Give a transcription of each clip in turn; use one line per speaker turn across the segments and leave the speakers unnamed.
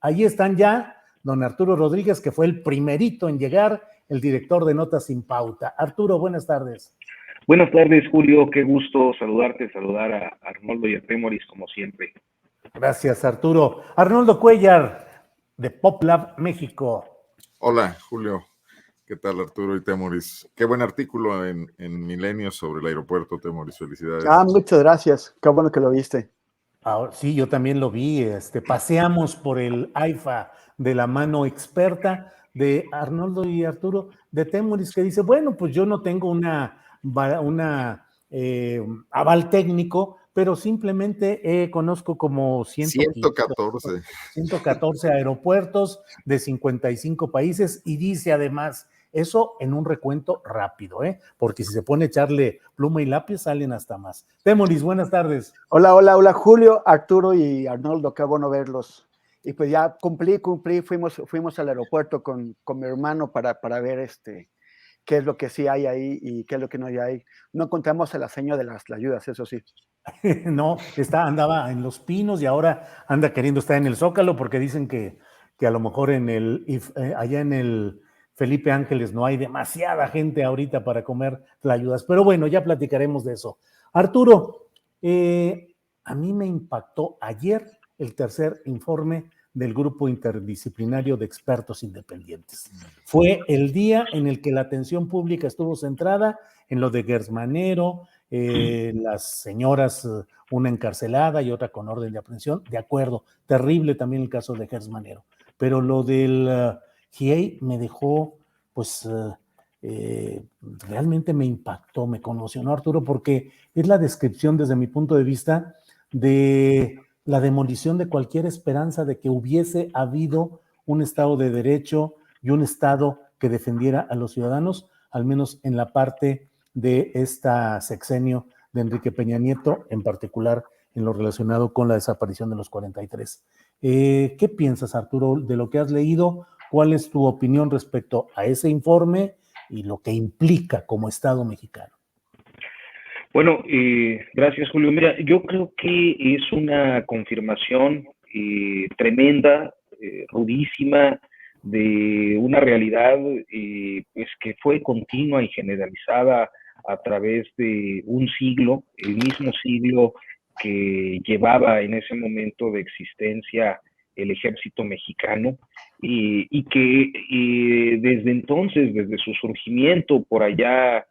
Ahí están ya don Arturo Rodríguez, que fue el primerito en llegar, el director de Notas sin Pauta. Arturo, buenas tardes.
Buenas tardes, Julio. Qué gusto saludarte, saludar a Arnoldo y a Temoris, como siempre.
Gracias, Arturo. Arnoldo Cuellar, de PopLab México.
Hola, Julio. ¿Qué tal, Arturo y Temoris? Qué buen artículo en Milenio sobre el aeropuerto, Temoris. Felicidades.
Muchas gracias. Qué bueno que lo viste.
Ahora, sí, yo también lo vi. Paseamos por el AIFA de la mano experta de Arnoldo y Arturo, de Temoris, que dice, bueno, pues yo no tengo una aval técnico, pero simplemente conozco como 114 aeropuertos de 55 países, y dice además, eso en un recuento rápido, porque si se pone a echarle pluma y lápiz salen hasta más. Temoris, buenas tardes.
Hola, Julio, Arturo y Arnoldo, qué bueno verlos. Y pues ya cumplí, fuimos al aeropuerto con mi hermano para ver qué es lo que sí hay ahí y qué es lo que no hay ahí. No encontramos el aseño de las ayudas, eso sí.
No, andaba en Los Pinos y ahora anda queriendo estar en el Zócalo, porque dicen que a lo mejor allá en el Felipe Ángeles no hay demasiada gente ahorita para comer tlayudas. Pero bueno, ya platicaremos de eso. Arturo, a mí me impactó ayer el tercer informe del Grupo Interdisciplinario de Expertos Independientes. Fue el día en el que la atención pública estuvo centrada en lo de Gers Manero, las señoras, una encarcelada y otra con orden de aprehensión. De acuerdo, terrible también el caso de Gers Manero. Pero lo del GIEI me dejó, pues, realmente me impactó, me conmocionó, Arturo, porque es la descripción desde mi punto de vista de la demolición de cualquier esperanza de que hubiese habido un Estado de Derecho y un Estado que defendiera a los ciudadanos, al menos en la parte de esta sexenio de Enrique Peña Nieto, en particular en lo relacionado con la desaparición de los 43. ¿Qué piensas, Arturo, de lo que has leído? ¿Cuál es tu opinión respecto a ese informe y lo que implica como Estado mexicano?
Bueno, gracias, Julio. Mira, yo creo que es una confirmación tremenda, rudísima, de una realidad pues que fue continua y generalizada a través de un siglo, el mismo siglo que llevaba en ese momento de existencia el ejército mexicano, y que desde entonces, desde su surgimiento por allá,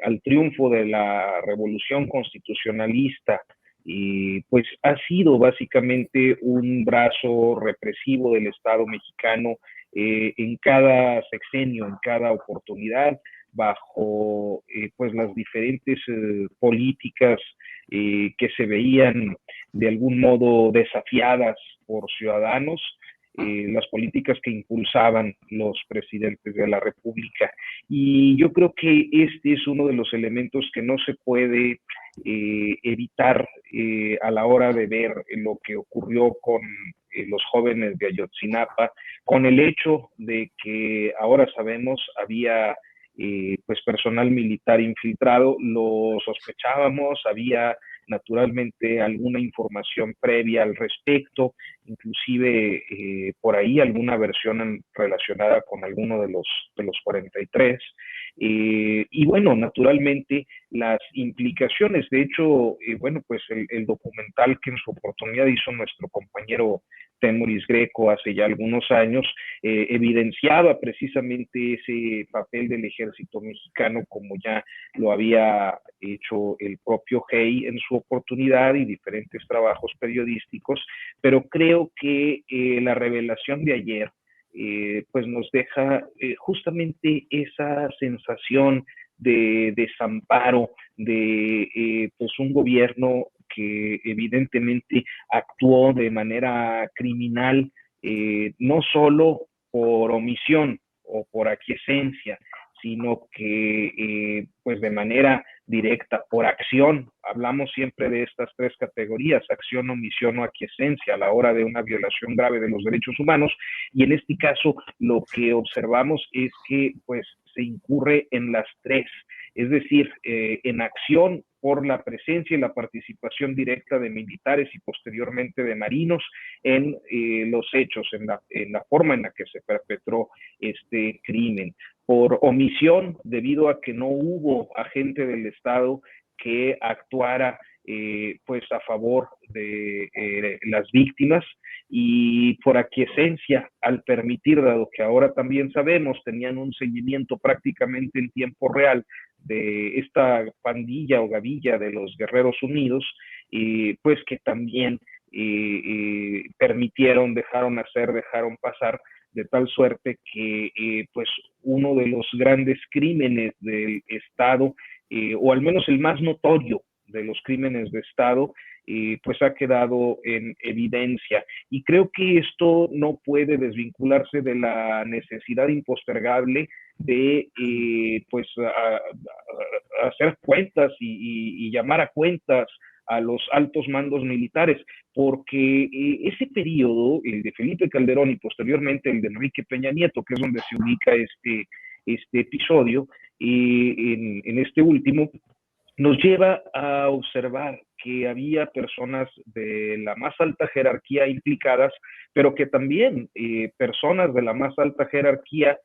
al triunfo de la revolución constitucionalista, pues ha sido básicamente un brazo represivo del Estado mexicano en cada sexenio, en cada oportunidad, bajo pues las diferentes políticas que se veían de algún modo desafiadas por ciudadanos, las políticas que impulsaban los presidentes de la República. Y yo creo que este es uno de los elementos que no se puede evitar a la hora de ver lo que ocurrió con los jóvenes de Ayotzinapa, con el hecho de que ahora sabemos había pues personal militar infiltrado. Lo sospechábamos, había naturalmente alguna información previa al respecto, inclusive por ahí alguna versión relacionada con alguno de los 43. Y bueno, naturalmente las implicaciones, de hecho, bueno, pues el documental que en su oportunidad hizo nuestro compañero Temoris Greco hace ya algunos años, evidenciaba precisamente ese papel del ejército mexicano, como ya lo había hecho el propio GIEI en su oportunidad y diferentes trabajos periodísticos, pero creo que la revelación de ayer pues nos deja justamente esa sensación de desamparo de pues un gobierno que evidentemente actuó de manera criminal, no solo por omisión o por aquiescencia, sino que pues de manera directa, por acción. Hablamos siempre de estas tres categorías: acción, omisión o aquiescencia a la hora de una violación grave de los derechos humanos, y en este caso lo que observamos es que pues se incurre en las tres, es decir, en acción por la presencia y la participación directa de militares y posteriormente de marinos en los hechos, en la forma en la que se perpetró este crimen. Por omisión, debido a que no hubo agente del Estado que actuara pues a favor de las víctimas, y por aquiescencia al permitir, dado que ahora también sabemos, tenían un seguimiento prácticamente en tiempo real de esta pandilla o gavilla de los Guerreros Unidos, pues que también permitieron, dejaron pasar, de tal suerte que pues uno de los grandes crímenes del Estado, o al menos el más notorio de los crímenes de Estado, pues ha quedado en evidencia. Y creo que esto no puede desvincularse de la necesidad impostergable de pues hacer cuentas y llamar a cuentas a los altos mandos militares, porque ese periodo, el de Felipe Calderón y posteriormente el de Enrique Peña Nieto, que es donde se ubica este episodio, en este último, nos lleva a observar que había personas de la más alta jerarquía implicadas, pero que también personas de la más alta jerarquía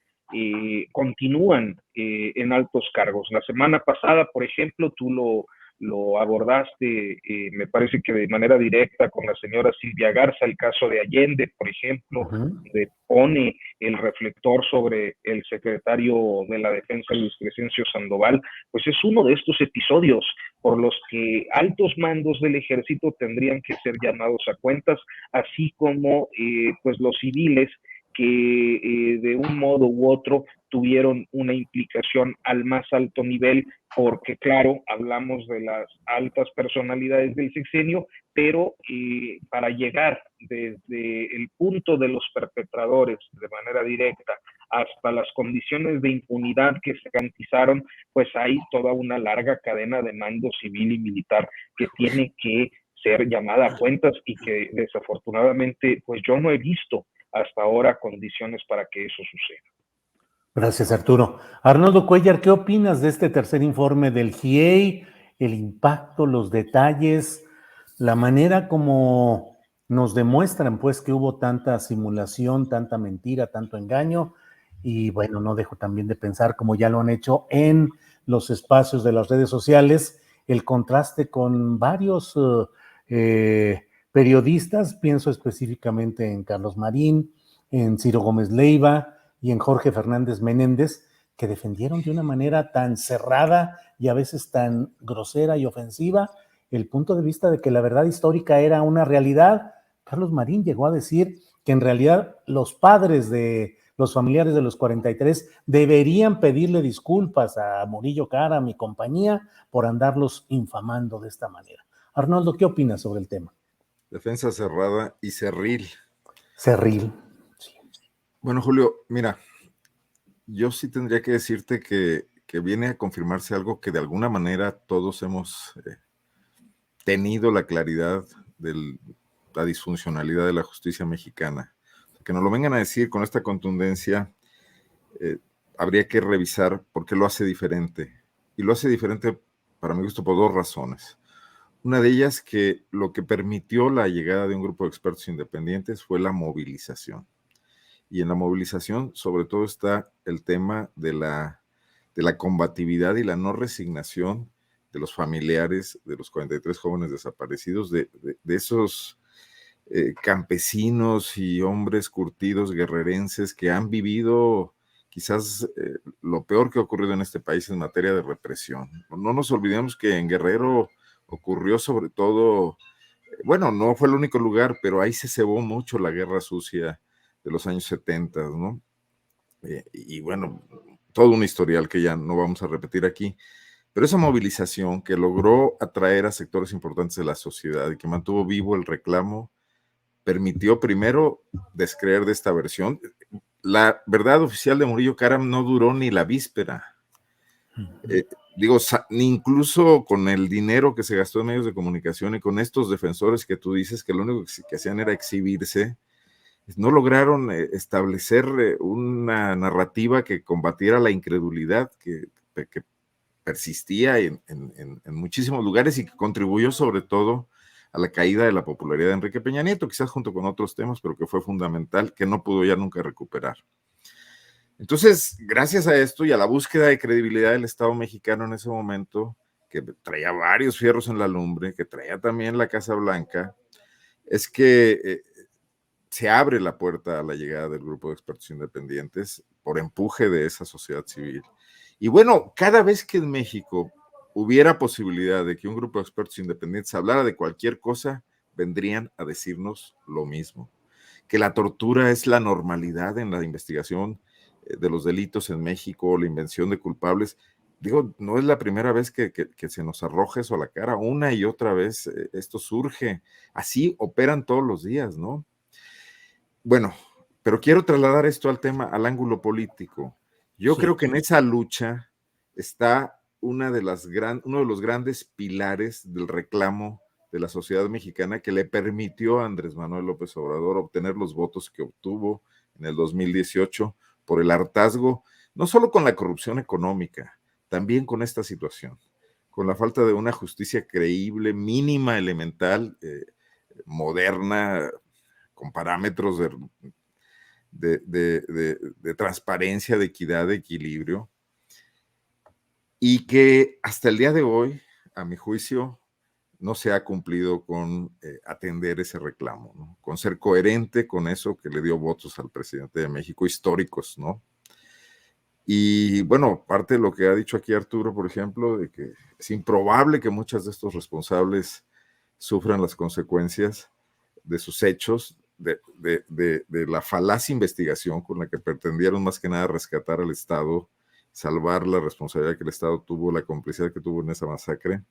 continúan en altos cargos. La semana pasada, por ejemplo, tú lo abordaste, me parece que de manera directa, con la señora Silvia Garza, el caso de Allende, por ejemplo, donde pone el reflector sobre el secretario de la Defensa, Luis Crescencio Sandoval. Pues es uno de estos episodios por los que altos mandos del ejército tendrían que ser llamados a cuentas, así como pues los civiles que de un modo u otro tuvieron una implicación al más alto nivel, porque claro, hablamos de las altas personalidades del sexenio, pero para llegar desde el punto de los perpetradores de manera directa hasta las condiciones de impunidad que se garantizaron, pues hay toda una larga cadena de mando civil y militar que tiene que ser llamada a cuentas y que desafortunadamente pues yo no he visto hasta ahora condiciones para que eso suceda.
Gracias, Arturo. Arnoldo Cuellar, ¿qué opinas de este tercer informe del GIEI? El impacto, los detalles, la manera como nos demuestran pues que hubo tanta simulación, tanta mentira, tanto engaño, y bueno, no dejo también de pensar, como ya lo han hecho en los espacios de las redes sociales, el contraste con varios periodistas, pienso específicamente en Carlos Marín, en Ciro Gómez Leiva y en Jorge Fernández Menéndez, que defendieron de una manera tan cerrada y a veces tan grosera y ofensiva el punto de vista de que la verdad histórica era una realidad. Carlos Marín llegó a decir que en realidad los padres de los familiares de los 43 deberían pedirle disculpas a Murillo Karam y compañía por andarlos infamando de esta manera. Arnoldo, ¿qué opinas sobre el tema?
Defensa cerrada y cerril.
Cerril. Sí.
Bueno, Julio, mira, yo sí tendría que decirte que viene a confirmarse algo que de alguna manera todos hemos tenido la claridad de la disfuncionalidad de la justicia mexicana. Que nos lo vengan a decir con esta contundencia, habría que revisar por qué lo hace diferente. Y lo hace diferente, para mi gusto, por dos razones. Una de ellas, que lo que permitió la llegada de un grupo de expertos independientes fue la movilización. Y en la movilización, sobre todo, está el tema de la combatividad y la no resignación de los familiares de los 43 jóvenes desaparecidos, de esos campesinos y hombres curtidos guerrerenses que han vivido quizás lo peor que ha ocurrido en este país en materia de represión. No nos olvidemos que en Guerrero ocurrió sobre todo, bueno, no fue el único lugar, pero ahí se cebó mucho la guerra sucia de los años 70, ¿no? Y bueno, todo un historial que ya no vamos a repetir aquí. Pero esa movilización que logró atraer a sectores importantes de la sociedad y que mantuvo vivo el reclamo, permitió primero descreer de esta versión. La verdad oficial de Murillo Karam no duró ni la víspera. Digo, ni incluso con el dinero que se gastó en medios de comunicación y con estos defensores que tú dices que lo único que hacían era exhibirse, no lograron establecer una narrativa que combatiera la incredulidad que persistía en muchísimos lugares y que contribuyó sobre todo a la caída de la popularidad de Enrique Peña Nieto, quizás junto con otros temas, pero que fue fundamental, que no pudo ya nunca recuperar. Entonces, gracias a esto y a la búsqueda de credibilidad del Estado mexicano en ese momento, que traía varios fierros en la lumbre, que traía también la Casa Blanca, es que se abre la puerta a la llegada del grupo de expertos independientes por empuje de esa sociedad civil. Y bueno, cada vez que en México hubiera posibilidad de que un grupo de expertos independientes hablara de cualquier cosa, vendrían a decirnos lo mismo, que la tortura es la normalidad en la investigación de los delitos en México, la invención de culpables. Digo, no es la primera vez que se nos arroja eso a la cara, una y otra vez esto surge, así operan todos los días, ¿no? Bueno, pero quiero trasladar esto al tema, al ángulo político. Yo creo que en esa lucha está uno de los grandes pilares del reclamo de la sociedad mexicana que le permitió a Andrés Manuel López Obrador obtener los votos que obtuvo en el 2018 por el hartazgo, no solo con la corrupción económica, también con esta situación, con la falta de una justicia creíble, mínima, elemental, moderna, con parámetros de transparencia, de equidad, de equilibrio, y que hasta el día de hoy, a mi juicio, no se ha cumplido con atender ese reclamo, ¿no? Con ser coherente con eso que le dio votos al presidente de México, históricos, ¿no? Y bueno, parte de lo que ha dicho aquí Arturo, por ejemplo, de que es improbable que muchos de estos responsables sufran las consecuencias de sus hechos, de la falaz investigación con la que pretendieron más que nada rescatar al Estado, salvar la responsabilidad que el Estado tuvo, la complicidad que tuvo en esa masacre,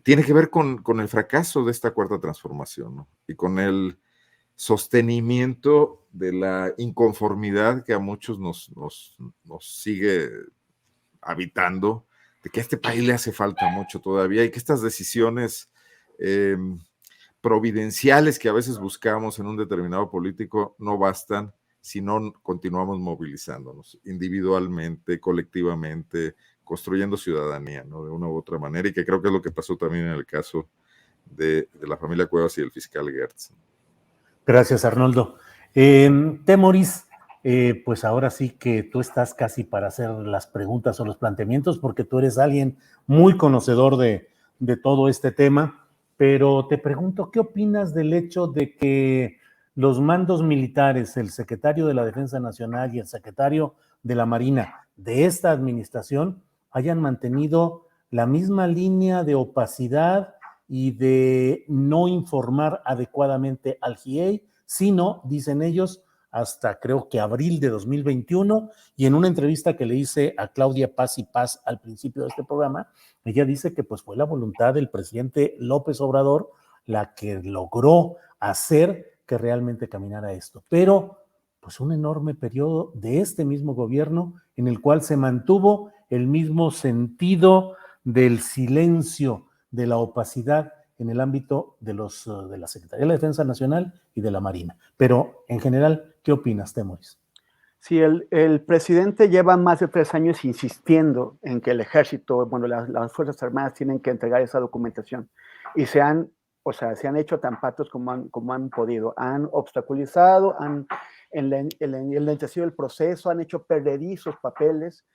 tiene que ver con el fracaso de esta cuarta transformación, ¿no? Y con el sostenimiento de la inconformidad que a muchos nos sigue habitando, de que a este país le hace falta mucho todavía y que estas decisiones providenciales que a veces buscamos en un determinado político no bastan si no continuamos movilizándonos individualmente, colectivamente, construyendo ciudadanía, ¿no? De una u otra manera, y que creo que es lo que pasó también en el caso de la familia Cuevas y el fiscal Gertz.
Gracias, Arnoldo. Temoris, pues ahora sí que tú estás casi para hacer las preguntas o los planteamientos, porque tú eres alguien muy conocedor de todo este tema, pero te pregunto, ¿qué opinas del hecho de que los mandos militares, el secretario de la Defensa Nacional y el secretario de la Marina de esta administración hayan mantenido la misma línea de opacidad y de no informar adecuadamente al GIEI, sino, dicen ellos, hasta creo que abril de 2021, y en una entrevista que le hice a Claudia Paz y Paz al principio de este programa, ella dice que pues fue la voluntad del presidente López Obrador la que logró hacer que realmente caminara esto. Pero pues un enorme periodo de este mismo gobierno en el cual se mantuvo el mismo sentido del silencio, de la opacidad en el ámbito de la Secretaría de la Defensa Nacional y de la Marina. Pero en general, ¿qué opinas, Temoris?
Sí, el presidente lleva más de 3 años insistiendo en que el ejército, bueno, las Fuerzas Armadas tienen que entregar esa documentación y se han hecho tan patos como han podido. Han obstaculizado, han enlentecido el proceso, han hecho perdedizos papeles.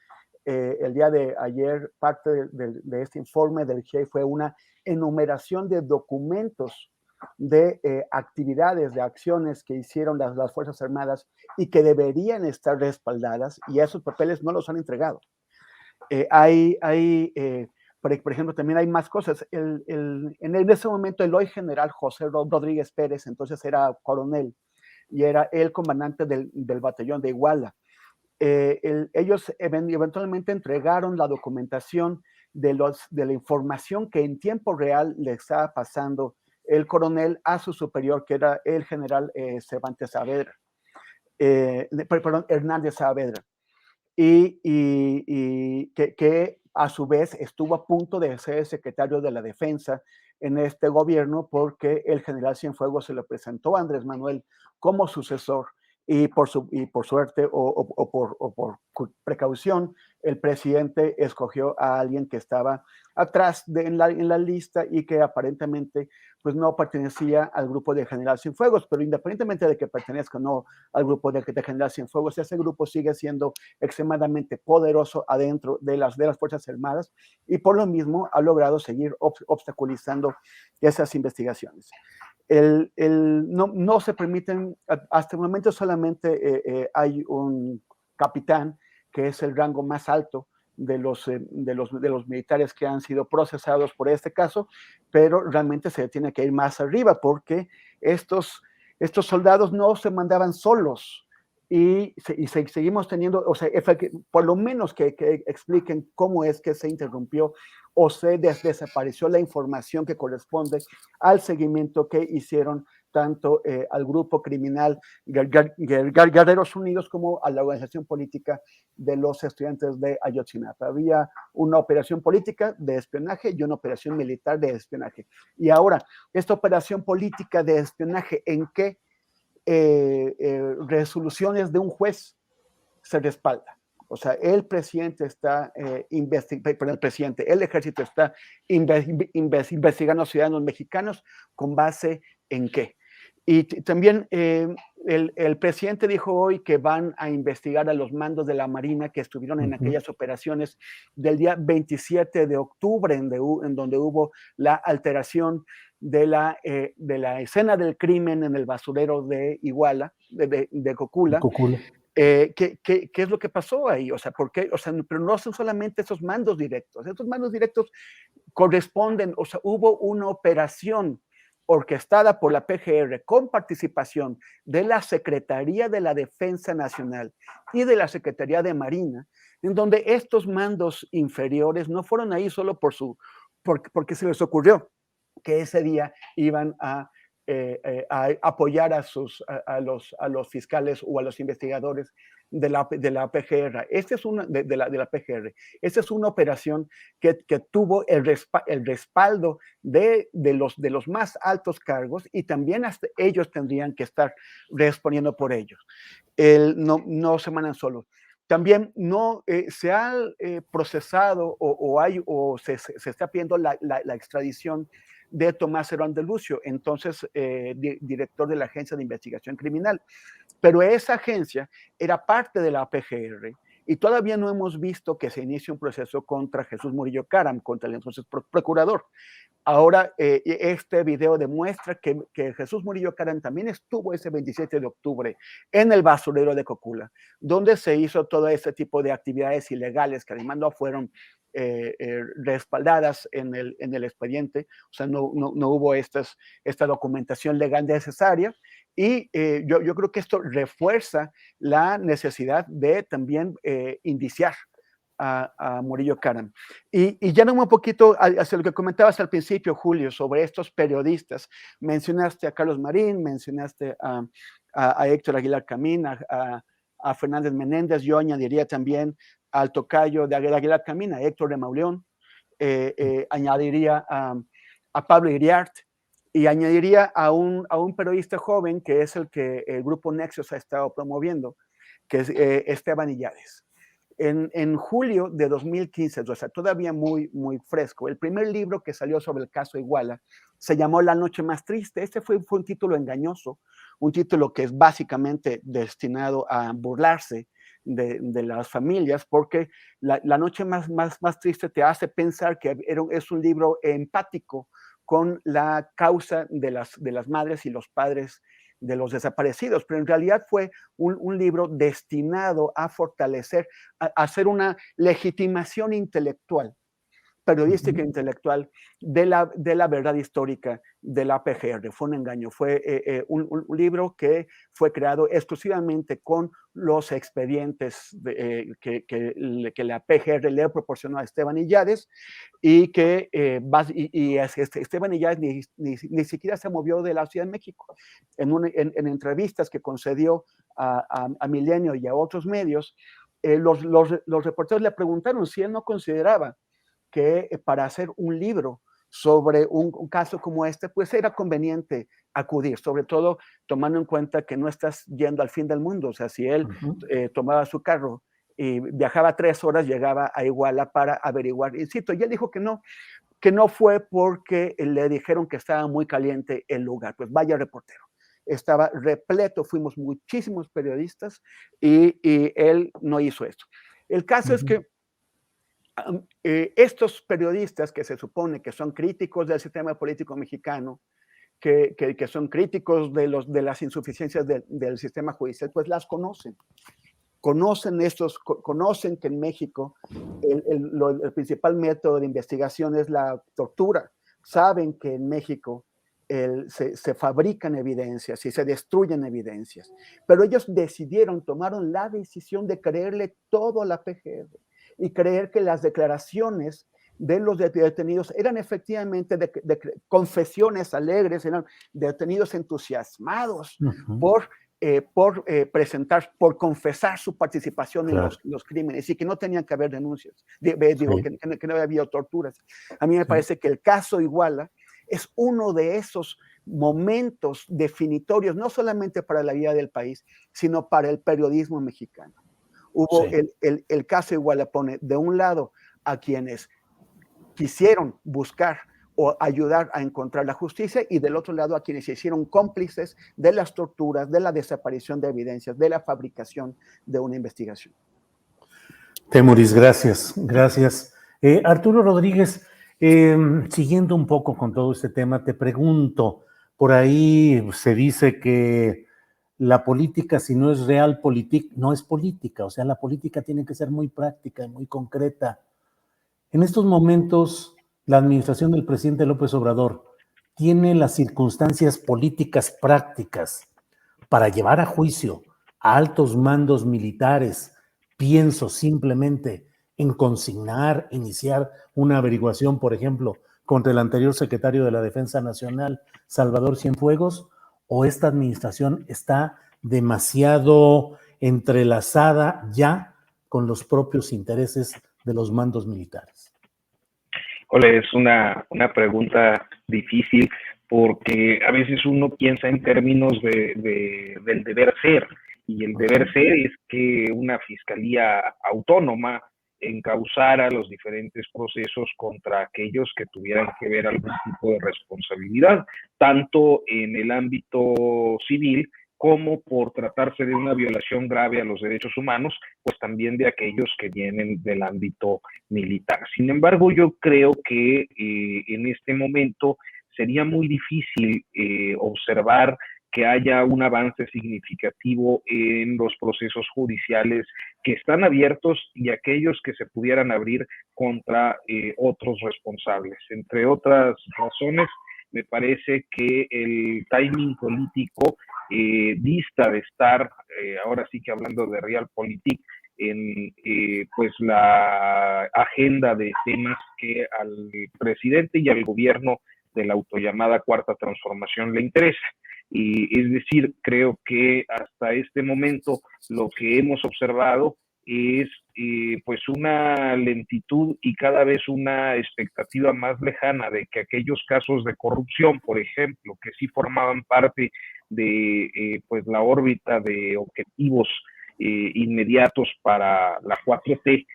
El día de ayer, parte de este informe del GIEI fue una enumeración de documentos de actividades, de acciones que hicieron las Fuerzas Armadas y que deberían estar respaldadas, y esos papeles no los han entregado. Por ejemplo, también hay más cosas. En ese momento, el hoy general José Rodríguez Pérez, entonces era coronel, y era el comandante del batallón de Iguala. Ellos eventualmente entregaron la documentación de la información que en tiempo real le estaba pasando el coronel a su superior, que era el general Hernández Saavedra, y que a su vez estuvo a punto de ser secretario de la Defensa en este gobierno, porque el general Cienfuegos se le presentó a Andrés Manuel como sucesor, y por suerte o por precaución, el presidente escogió a alguien que estaba atrás en la lista y que aparentemente pues no pertenecía al grupo de General Cienfuegos, pero independientemente de que pertenezca o no al grupo de General Cienfuegos, ese grupo sigue siendo extremadamente poderoso adentro de las Fuerzas Armadas y por lo mismo ha logrado seguir obstaculizando esas investigaciones. No se permiten, hasta el momento solamente hay un capitán, que es el rango más alto de los militares que han sido procesados por este caso, pero realmente se tiene que ir más arriba porque estos soldados no se mandaban solos y seguimos teniendo, o sea, por lo menos que expliquen cómo es que se interrumpió o se desapareció la información que corresponde al seguimiento que hicieron tanto al grupo criminal Guerreros Unidos como a la organización política de los estudiantes de Ayotzinapa. Había una operación política de espionaje y una operación militar de espionaje. Y ahora, esta operación política de espionaje, ¿en qué resoluciones de un juez se respalda? O sea, el presidente está el ejército está investigando a ciudadanos mexicanos con base en qué. Y también el presidente dijo hoy que van a investigar a los mandos de la Marina que estuvieron en aquellas operaciones del día 27 de octubre, en donde hubo la alteración de la escena del crimen en el basurero de Iguala, de Cocula. ¿Qué es lo que pasó ahí? O sea, ¿por qué? O sea, pero no son solamente esos mandos directos. Estos mandos directos corresponden, o sea, hubo una operación orquestada por la PGR con participación de la Secretaría de la Defensa Nacional y de la Secretaría de Marina, en donde estos mandos inferiores no fueron ahí solo porque se les ocurrió que ese día iban a apoyar a los fiscales o a los investigadores de la PGR. De la PGR. Esta es una operación que tuvo el respaldo de los más altos cargos y también hasta ellos tendrían que estar respondiendo por ellos. No se mandan solos. También no se ha procesado o se está pidiendo la extradición de Tomás Herón de Lucio, entonces director de la Agencia de Investigación Criminal. Pero esa agencia era parte de la PGR y todavía no hemos visto que se inicie un proceso contra Jesús Murillo Caram, contra el entonces procurador. Ahora, este video demuestra que Jesús Murillo Caram también estuvo ese 27 de octubre en el basurero de Cocula, donde se hizo todo ese tipo de actividades ilegales que además no fueron respaldadas en el expediente, o sea, no hubo esta documentación legal necesaria, y yo creo que esto refuerza la necesidad de también indiciar a Murillo Caram. Y ya un poquito hacia lo que comentabas al principio, Julio, sobre estos periodistas. Mencionaste a Carlos Marín, mencionaste a Héctor Aguilar Camín, a Fernández Menéndez. Yo añadiría también al tocayo de Aguilar Camín, a Héctor de Mauleón, añadiría a Pablo Iriart, y añadiría a un periodista joven que es el que el grupo Nexos ha estado promoviendo, que es Esteban Illades. En julio de 2015, o sea, todavía muy, muy fresco, el primer libro que salió sobre el caso Iguala se llamó La Noche Más Triste. Este fue un título engañoso, un título que es básicamente destinado a burlarse de las familias, porque la Noche más Triste te hace pensar que es un libro empático con la causa de las madres y los padres de los desaparecidos, pero en realidad fue un libro destinado a fortalecer, a hacer una legitimación intelectual, periodística intelectual de la verdad histórica de la PGR. Fue un engaño, fue un libro que fue creado exclusivamente con los expedientes que la PGR le proporcionó a Esteban Illades, y que Esteban Illades ni siquiera se movió de la Ciudad de México. En entrevistas que concedió a Milenio y a otros medios, los reporteros le preguntaron si él no consideraba que para hacer un libro sobre un caso como este, pues era conveniente acudir, sobre todo tomando en cuenta que no estás yendo al fin del mundo. O sea, si él tomaba su carro y viajaba 3 horas, llegaba a Iguala para averiguar, insisto, y él dijo que no fue porque le dijeron que estaba muy caliente el lugar, pues vaya reportero. Estaba repleto, fuimos muchísimos periodistas y él no hizo esto. El caso es que estos periodistas que se supone que son críticos del sistema político mexicano, que son críticos de las insuficiencias del sistema judicial, pues las conocen. Conocen que en México el principal método de investigación es la tortura. Saben que en México se fabrican evidencias y se destruyen evidencias. Pero ellos tomaron la decisión de creerle todo a la PGR y creer que las declaraciones de los detenidos eran efectivamente de confesiones alegres, eran detenidos entusiasmados por confesar su participación en los crímenes y que no tenían que haber denuncias, que no había habido torturas. A mí me parece que el caso Iguala es uno de esos momentos definitorios, no solamente para la vida del país, sino para el periodismo mexicano. El caso Iguala pone de un lado a quienes quisieron buscar o ayudar a encontrar la justicia, y del otro lado a quienes se hicieron cómplices de las torturas, de la desaparición de evidencias, de la fabricación de una investigación.
Temoris, gracias, gracias. Arturo Rodríguez, siguiendo un poco con todo este tema, te pregunto, por ahí se dice que la política, si no es realpolitik, no es política, o sea, la política tiene que ser muy práctica y muy concreta. En estos momentos, la administración del presidente López Obrador tiene las circunstancias políticas prácticas para llevar a juicio a altos mandos militares. Pienso simplemente en consignar, iniciar una averiguación, por ejemplo, contra el anterior secretario de la Defensa Nacional, Salvador Cienfuegos, o esta administración está demasiado entrelazada ya con los propios intereses de los mandos militares.
Ole, es una pregunta difícil porque a veces uno piensa en términos del deber ser, y el deber ser es que una fiscalía autónoma encauzara los diferentes procesos contra aquellos que tuvieran que ver algún tipo de responsabilidad, tanto en el ámbito civil como por tratarse de una violación grave a los derechos humanos, pues también de aquellos que vienen del ámbito militar. Sin embargo, yo creo que en este momento sería muy difícil observar que haya un avance significativo en los procesos judiciales que están abiertos y aquellos que se pudieran abrir contra otros responsables. Entre otras razones, me parece que el timing político dista de estar, ahora sí que hablando de realpolitik, en pues la agenda de temas que al presidente y al gobierno de la autollamada Cuarta Transformación le interesa. Y es decir, creo que hasta este momento lo que hemos observado es pues una lentitud y cada vez una expectativa más lejana de que aquellos casos de corrupción, por ejemplo, que sí formaban parte de pues la órbita de objetivos inmediatos para la 4T,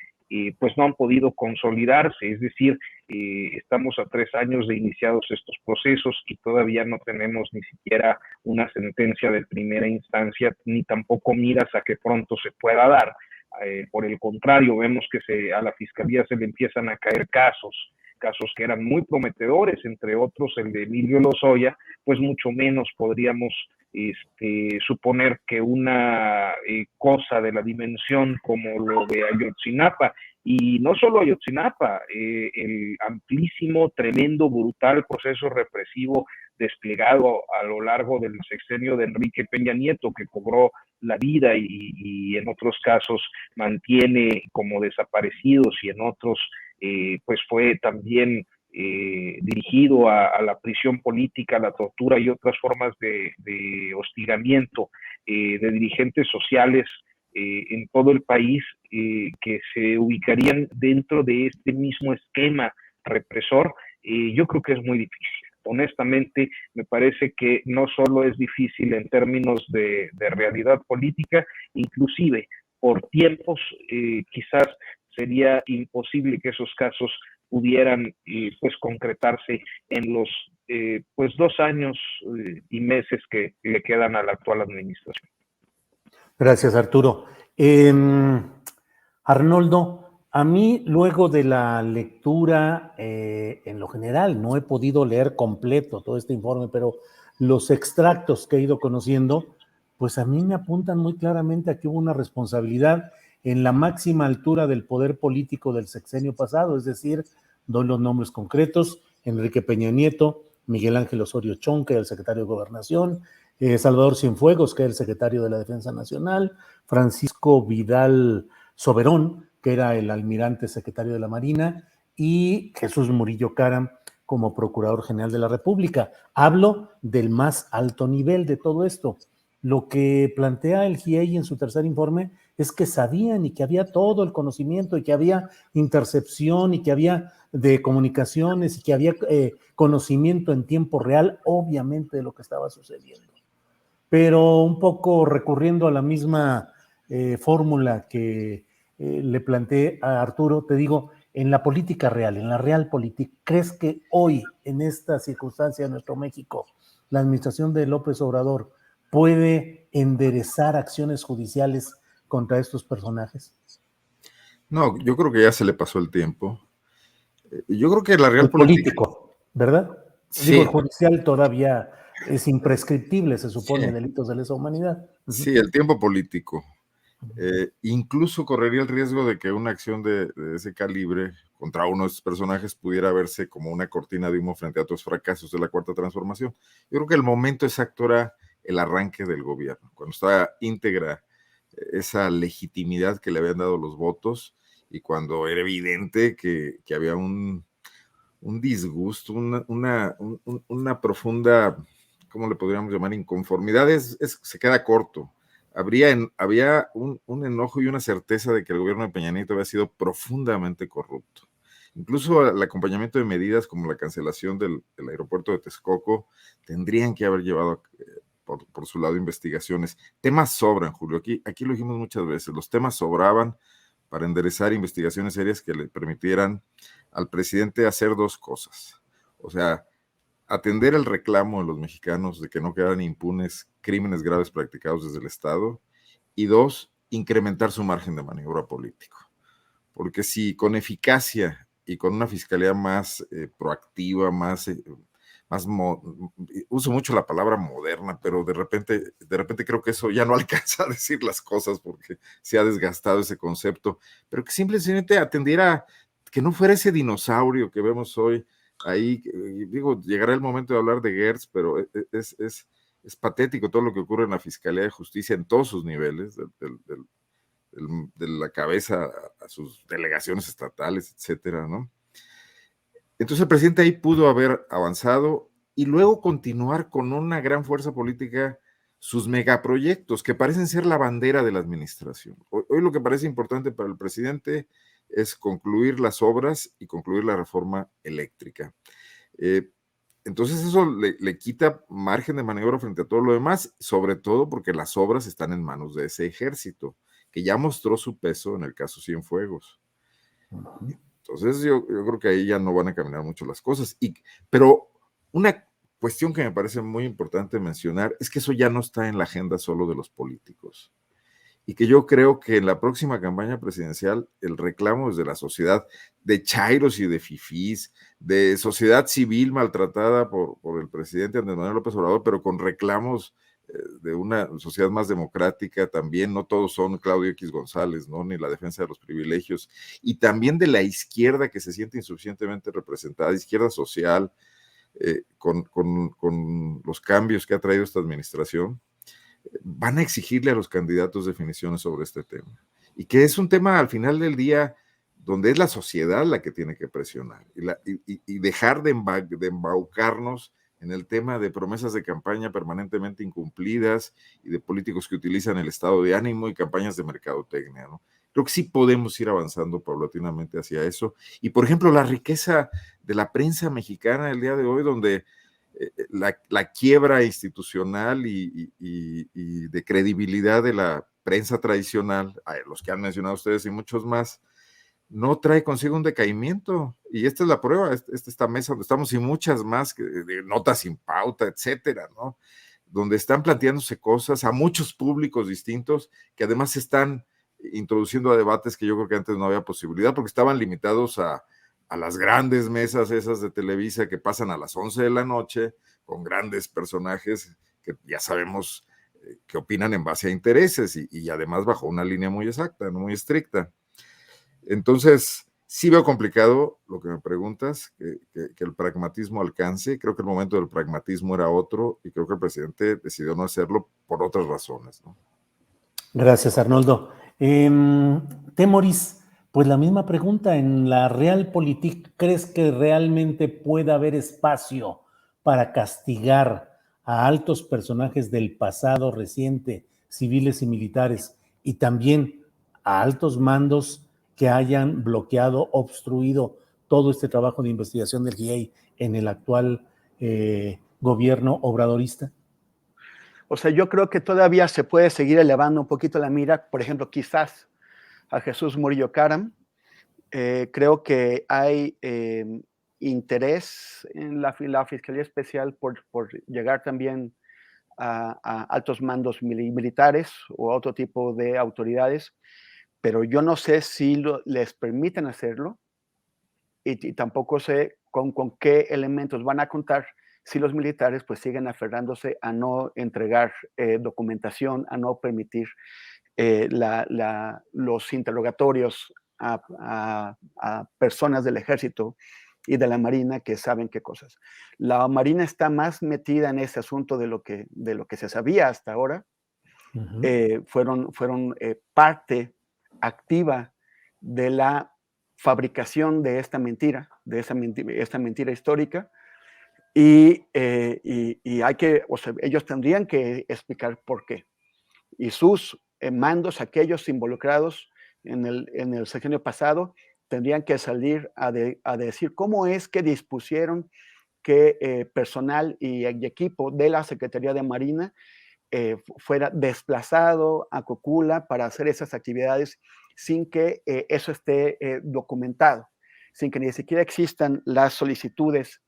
pues no han podido consolidarse. Es decir, estamos a 3 años de iniciados estos procesos y todavía no tenemos ni siquiera una sentencia de primera instancia, ni tampoco miras a que pronto se pueda dar. Por el contrario, vemos que a la Fiscalía se le empiezan a caer casos que eran muy prometedores, entre otros el de Emilio Lozoya, pues mucho menos podríamos suponer que una cosa de la dimensión como lo de Ayotzinapa, y no solo Ayotzinapa, el amplísimo, tremendo, brutal proceso represivo desplegado a lo largo del sexenio de Enrique Peña Nieto, que cobró la vida y en otros casos mantiene como desaparecidos, y en otros pues fue también dirigido a la prisión política, la tortura y otras formas de hostigamiento de dirigentes sociales en todo el país, que se ubicarían dentro de este mismo esquema represor. Yo creo que es muy difícil. Honestamente, me parece que no solo es difícil en términos de realidad política, inclusive por tiempos, quizás sería imposible que esos casos pudieran pues concretarse en los pues 2 años y meses que le quedan a la actual administración.
Gracias, Arturo. Arnoldo, a mí luego de la lectura, en lo general, no he podido leer completo todo este informe, pero los extractos que he ido conociendo, pues a mí me apuntan muy claramente a que hubo una responsabilidad en la máxima altura del poder político del sexenio pasado, es decir, doy los nombres concretos: Enrique Peña Nieto, Miguel Ángel Osorio Chong, que era el secretario de Gobernación, Salvador Cienfuegos, que era el secretario de la Defensa Nacional, Francisco Vidal Soberón, que era el almirante secretario de la Marina, y Jesús Murillo Caram como Procurador General de la República. Hablo del más alto nivel de todo esto. Lo que plantea el GIEI en su tercer informe es que sabían y que había todo el conocimiento y que había intercepción y que había de comunicaciones y que había conocimiento en tiempo real, obviamente, de lo que estaba sucediendo. Pero un poco recurriendo a la misma fórmula que le planteé a Arturo, te digo, en la política real, en la realpolitik, ¿crees que hoy, en esta circunstancia de nuestro México, la administración de López Obrador puede enderezar acciones judiciales contra estos personajes?
No, yo creo que ya se le pasó el tiempo. Yo creo que la
El
realpolitik,
político, ¿verdad? Digo, el
sí,
judicial todavía es imprescriptible, se
sí,
supone, delitos de lesa humanidad.
sí, el tiempo político. Incluso correría el riesgo de que una acción de ese calibre contra uno de estos personajes pudiera verse como una cortina de humo frente a otros fracasos de la Cuarta Transformación. Yo creo que el momento exacto era el arranque del gobierno, cuando estaba íntegra esa legitimidad que le habían dado los votos y cuando era evidente que había un disgusto, una profunda, ¿cómo le podríamos llamar? Inconformidad, se queda corto. Había un enojo y una certeza de que el gobierno de Peña Nieto había sido profundamente corrupto. Incluso el acompañamiento de medidas como la cancelación del aeropuerto de Texcoco tendrían que haber llevado por su lado investigaciones. Temas sobran, Julio. Aquí lo dijimos muchas veces. Los temas sobraban para enderezar investigaciones serias que le permitieran al presidente hacer dos cosas. O sea, atender el reclamo de los mexicanos de que no quedaran impunes crímenes graves practicados desde el Estado, y dos, incrementar su margen de maniobra político. Porque si con eficacia y con una fiscalía más proactiva, uso mucho la palabra moderna, pero de repente creo que eso ya no alcanza a decir las cosas porque se ha desgastado ese concepto, pero que simplemente atendiera, que no fuera ese dinosaurio que vemos hoy ahí. Digo, llegará el momento de hablar de Gertz, pero es patético todo lo que ocurre en la Fiscalía de Justicia en todos sus niveles, de la cabeza a sus delegaciones estatales, etcétera, ¿no? Entonces el presidente ahí pudo haber avanzado y luego continuar con una gran fuerza política sus megaproyectos, que parecen ser la bandera de la administración. Hoy lo que parece importante para el presidente es concluir las obras y concluir la reforma eléctrica. Entonces eso le quita margen de maniobra frente a todo lo demás, sobre todo porque las obras están en manos de ese ejército, que ya mostró su peso en el caso Cienfuegos. Entonces yo creo que ahí ya no van a caminar mucho las cosas. Pero una cuestión que me parece muy importante mencionar es que eso ya no está en la agenda solo de los políticos. Y que yo creo que en la próxima campaña presidencial el reclamo desde la sociedad, de chairos y de fifís, de sociedad civil maltratada por el presidente Andrés Manuel López Obrador, pero con reclamos de una sociedad más democrática también, no todos son Claudio X González, ¿no? Ni la defensa de los privilegios, y también de la izquierda que se siente insuficientemente representada, izquierda social, con los cambios que ha traído esta administración, van a exigirle a los candidatos definiciones sobre este tema. Y que es un tema al final del día donde es la sociedad la que tiene que presionar y dejar de embaucarnos en el tema de promesas de campaña permanentemente incumplidas y de políticos que utilizan el estado de ánimo y campañas de mercadotecnia, ¿no? Creo que sí podemos ir avanzando paulatinamente hacia eso. Y, por ejemplo, la riqueza de la prensa mexicana el día de hoy, donde la quiebra institucional y de credibilidad de la prensa tradicional, los que han mencionado ustedes y muchos más, no trae consigo un decaimiento. Y esta es la prueba, esta mesa donde estamos y muchas más, de notas sin pauta, etcétera, ¿no? Donde están planteándose cosas a muchos públicos distintos que además están introduciendo a debates que yo creo que antes no había posibilidad porque estaban limitados a las grandes mesas esas de Televisa que pasan a las 11 de la noche con grandes personajes que ya sabemos que opinan en base a intereses y además bajo una línea muy exacta, no muy estricta. Entonces, sí veo complicado lo que me preguntas, que el pragmatismo alcance. Creo que el momento del pragmatismo era otro y creo que el presidente decidió no hacerlo por otras razones, ¿no?
Gracias, Arnoldo. Temoris, pues la misma pregunta, en la Realpolitik, ¿crees que realmente pueda haber espacio para castigar a altos personajes del pasado reciente, civiles y militares, y también a altos mandos que hayan bloqueado, obstruido todo este trabajo de investigación del GIEI en el actual gobierno obradorista?
O sea, yo creo que todavía se puede seguir elevando un poquito la mira, por ejemplo, quizás a Jesús Murillo Caram. Creo que hay interés en la Fiscalía Especial por llegar también a altos mandos militares o a otro tipo de autoridades, pero yo no sé si les permiten hacerlo y tampoco sé con qué elementos van a contar si los militares pues siguen aferrándose a no entregar documentación, a no permitir los interrogatorios a personas del ejército y de la Marina que saben qué cosas. La Marina está más metida en ese asunto de lo que se sabía hasta ahora. Fueron parte activa de la fabricación de esta mentira, esta mentira histórica, y hay que, o sea, ellos tendrían que explicar por qué. Y sus mandos, aquellos involucrados en el sexenio pasado, tendrían que salir a decir cómo es que dispusieron que personal y equipo de la Secretaría de Marina fuera desplazado a Cocula para hacer esas actividades sin que eso esté documentado, sin que ni siquiera existan las solicitudes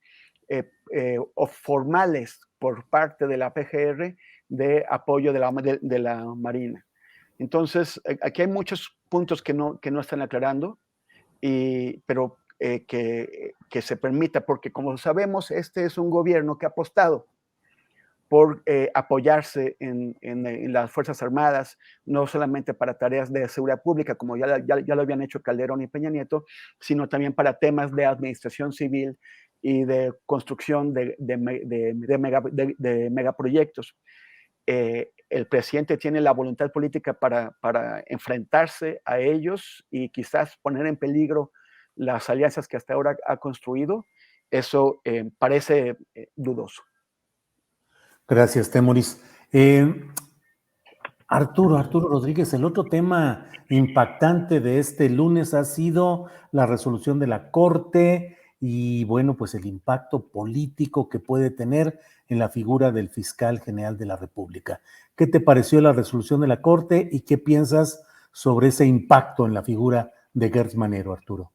o formales por parte de la PGR de apoyo de la Marina. Entonces, aquí hay muchos puntos que no están aclarando, pero que se permita, porque como sabemos, este es un gobierno que ha apostado por apoyarse en las Fuerzas Armadas, no solamente para tareas de seguridad pública, como ya lo habían hecho Calderón y Peña Nieto, sino también para temas de administración civil y de construcción de megaproyectos. El presidente tiene la voluntad política para enfrentarse a ellos y quizás poner en peligro las alianzas que hasta ahora ha construido. Eso parece dudoso.
Gracias, Temoris. Arturo Rodríguez, el otro tema impactante de este lunes ha sido la resolución de la Corte y, bueno, pues el impacto político que puede tener en la figura del fiscal general de la República. ¿Qué te pareció la resolución de la Corte y qué piensas sobre ese impacto en la figura de Gertz Manero, Arturo?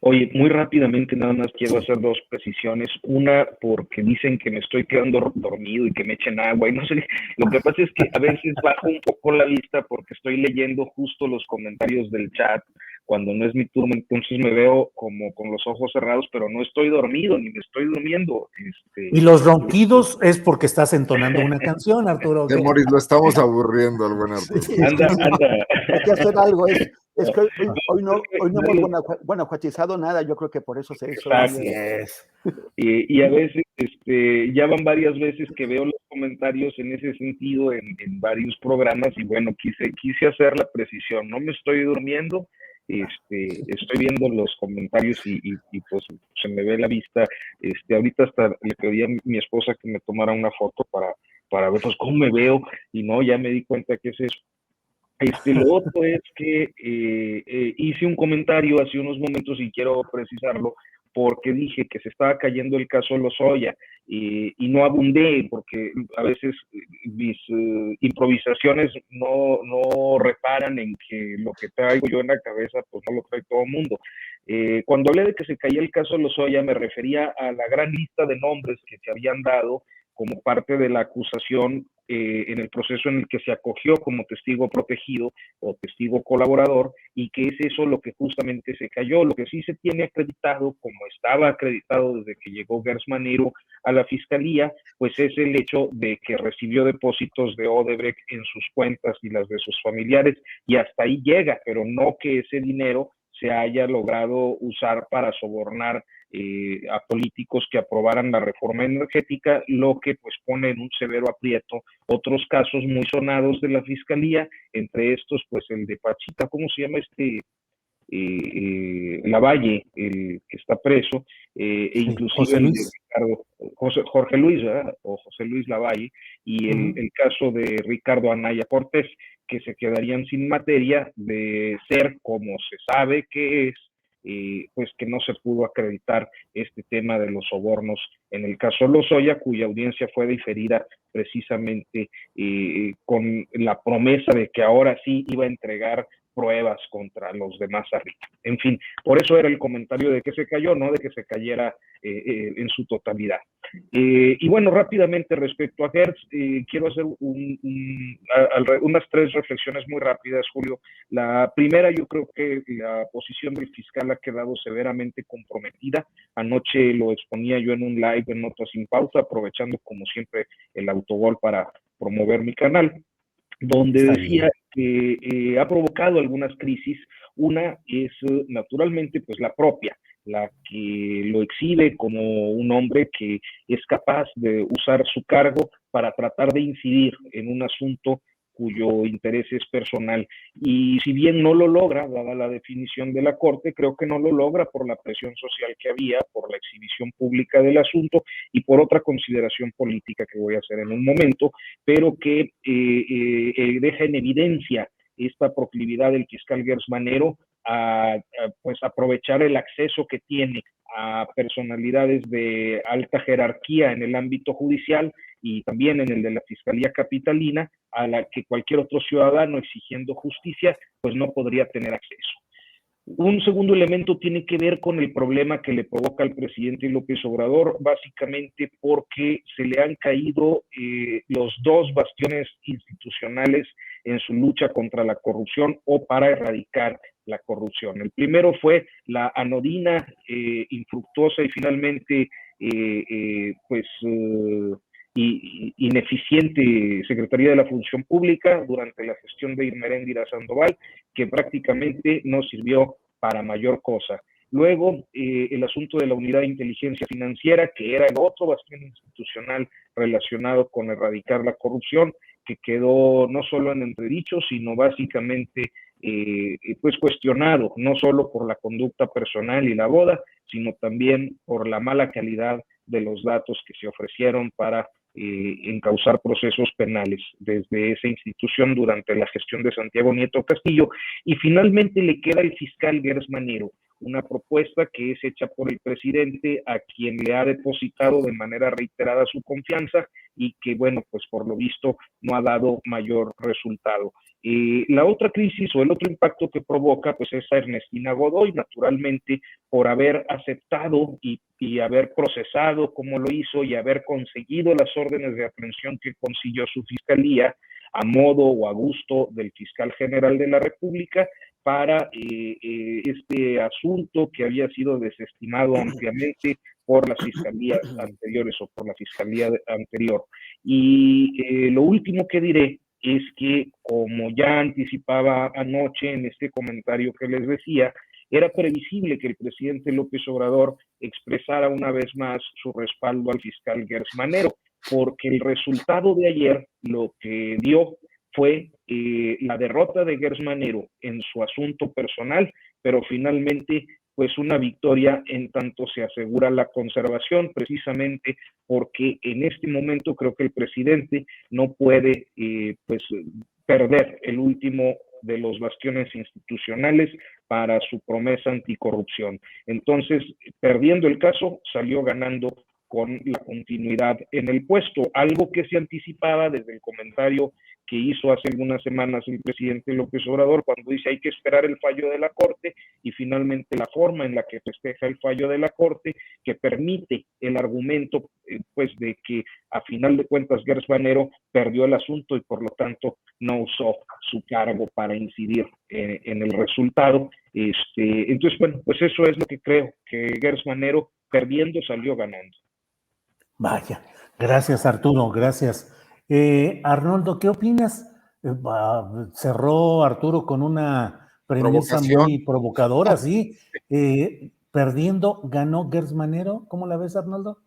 Oye, muy rápidamente nada más quiero hacer dos precisiones. Una, porque dicen que me estoy quedando dormido y que me echen agua y no sé. Lo que pasa es que a veces bajo un poco la vista porque estoy leyendo justo los comentarios del chat cuando no es mi turno, entonces me veo como con los ojos cerrados, pero no estoy dormido ni me estoy durmiendo.
Y los ronquidos es porque estás entonando una canción, Arturo.
Temoris, lo estamos aburriendo al buen Arturo.
Sí,
Anda.
Hay que hacer algo. Es que hoy no hemos guanajuatizado nada, yo creo que por eso se hizo.
Así es. Y a veces, ya van varias veces que veo los comentarios en ese sentido en varios programas y bueno, quise hacer la precisión, no me estoy durmiendo, estoy viendo los comentarios y pues se me ve la vista, ahorita hasta le pedí a mi esposa que me tomara una foto para ver pues cómo me veo y no, ya me di cuenta que es eso. Lo otro es que hice un comentario hace unos momentos y quiero precisarlo, porque dije que se estaba cayendo el caso Lozoya y no abundé, porque a veces mis improvisaciones no reparan en que lo que traigo yo en la cabeza pues no lo trae todo el mundo. Cuando hablé de que se caía el caso Lozoya, me refería a la gran lista de nombres que se habían dado como parte de la acusación en el proceso en el que se acogió como testigo protegido o testigo colaborador, y que es eso lo que justamente se cayó. Lo que sí se tiene acreditado, como estaba acreditado desde que llegó Gers Manero a la fiscalía, pues es el hecho de que recibió depósitos de Odebrecht en sus cuentas y las de sus familiares, y hasta ahí llega, pero no que ese dinero se haya logrado usar para sobornar a políticos que aprobaran la reforma energética, lo que pues pone en un severo aprieto otros casos muy sonados de la fiscalía, entre estos pues el de Pachita, ¿cómo se llama Lavalle, el que está preso, e inclusive
José Luis.
el de Ricardo, Jorge Luis, ¿verdad? O José Luis Lavalle, y el caso de Ricardo Anaya Cortés, que se quedarían sin materia de ser como se sabe que es, pues que no se pudo acreditar este tema de los sobornos en el caso Lozoya, cuya audiencia fue diferida precisamente con la promesa de que ahora sí iba a entregar pruebas contra los demás arriba. En fin, por eso era el comentario de que se cayó, no de que se cayera en su totalidad. Y bueno, rápidamente respecto a Gertz, quiero hacer unas 3 reflexiones muy rápidas, Julio. La primera, yo creo que la posición del fiscal ha quedado severamente comprometida. Anoche lo exponía yo en un live en Notas Sin Pauta, aprovechando como siempre el autogol para promover mi canal, donde decía que ha provocado algunas crisis. Una es naturalmente pues la propia, la que lo exhibe como un hombre que es capaz de usar su cargo para tratar de incidir en un asunto cuyo interés es personal. Y si bien no lo logra, dada la definición de la Corte, creo que no lo logra por la presión social que había, por la exhibición pública del asunto y por otra consideración política que voy a hacer en un momento, pero que deja en evidencia esta proclividad del fiscal Gers Manero a pues aprovechar el acceso que tiene a personalidades de alta jerarquía en el ámbito judicial y también en el de la Fiscalía Capitalina, a la que cualquier otro ciudadano exigiendo justicia pues no podría tener acceso. Un segundo elemento tiene que ver con el problema que le provoca al presidente López Obrador, básicamente porque se le han caído los 2 bastiones institucionales en su lucha contra la corrupción o para erradicar la corrupción. El primero fue la anodina, infructuosa y finalmente ineficiente Secretaría de la Función Pública durante la gestión de Irma Eréndira Sandoval, que prácticamente no sirvió para mayor cosa. Luego, el asunto de la Unidad de Inteligencia Financiera, que era el otro bastión institucional relacionado con erradicar la corrupción, que quedó no solo en entredicho, sino básicamente pues cuestionado, no solo por la conducta personal y la boda, sino también por la mala calidad de los datos que se ofrecieron para encauzar procesos penales desde esa institución durante la gestión de Santiago Nieto Castillo. Y finalmente le queda al fiscal Gers Manero, una propuesta que es hecha por el presidente, a quien le ha depositado de manera reiterada su confianza y que, bueno, pues por lo visto no ha dado mayor resultado. La otra crisis o el otro impacto que provoca pues es a Ernestina Godoy, naturalmente por haber aceptado y haber procesado como lo hizo y haber conseguido las órdenes de aprehensión que consiguió su fiscalía a modo o a gusto del fiscal general de la República para este asunto que había sido desestimado ampliamente por las fiscalías anteriores o por la fiscalía anterior. Y lo último que diré es que, como ya anticipaba anoche en este comentario que les decía, era previsible que el presidente López Obrador expresara una vez más su respaldo al fiscal Gers Manero, porque el resultado de ayer lo que dio fue la derrota de Gers Manero en su asunto personal, pero finalmente pues una victoria en tanto se asegura la conservación, precisamente porque en este momento creo que el presidente no puede pues perder el último de los bastiones institucionales para su promesa anticorrupción. Entonces, perdiendo el caso, salió ganando con la continuidad en el puesto, algo que se anticipaba desde el comentario que hizo hace algunas semanas el presidente López Obrador cuando dice hay que esperar el fallo de la Corte, y finalmente la forma en la que festeja el fallo de la Corte, que permite el argumento pues de que a final de cuentas Gers Manero perdió el asunto y por lo tanto no usó su cargo para incidir en el resultado. Entonces, bueno, pues eso es lo que creo, que Gers Manero perdiendo salió ganando.
Vaya, gracias Arturo, gracias. Arnoldo, ¿qué opinas? Cerró Arturo con una premisa muy provocadora, ¿sí? Perdiendo, ganó Gers Manero. ¿Cómo la ves, Arnoldo?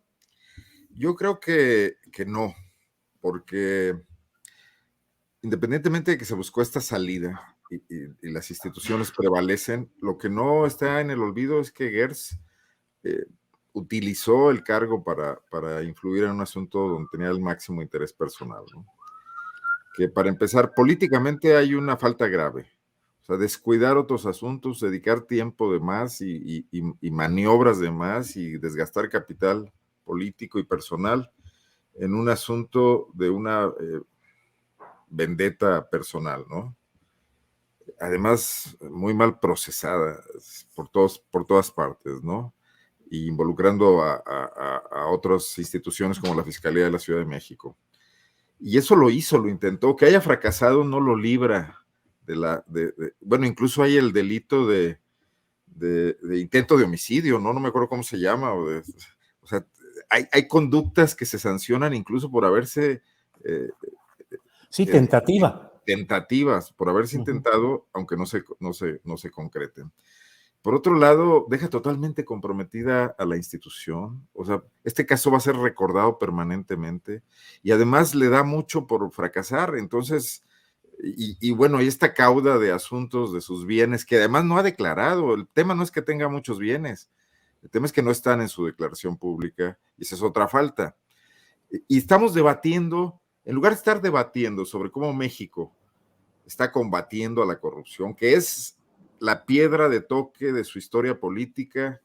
Yo creo que no, porque independientemente de que se buscó esta salida y las instituciones prevalecen, lo que no está en el olvido es que Gers utilizó el cargo para influir en un asunto donde tenía el máximo interés personal, ¿no? Que para empezar, políticamente hay una falta grave. O sea, descuidar otros asuntos, dedicar tiempo de más y maniobras de más y desgastar capital político y personal en un asunto de una vendetta personal, ¿no? Además, muy mal procesada por todas partes, ¿no? Y involucrando a otras instituciones como la Fiscalía de la Ciudad de México. Y eso lo hizo, lo intentó. Que haya fracasado no lo libra bueno, incluso hay el delito de intento de homicidio, ¿no? No me acuerdo cómo se llama. O sea, hay conductas que se sancionan incluso por haberse...
sí, tentativas, por haberse intentado, aunque no se concreten. Por otro lado, deja totalmente comprometida a la institución. O sea, este caso va a ser recordado permanentemente y además le da mucho por fracasar. Entonces, bueno, y esta cauda de asuntos de sus bienes que además no ha declarado. El tema no es que tenga muchos bienes, el tema es que no están en su declaración pública y esa es otra falta. Y estamos debatiendo, en lugar de estar debatiendo sobre cómo México está combatiendo a la corrupción, que es la piedra de toque de su historia política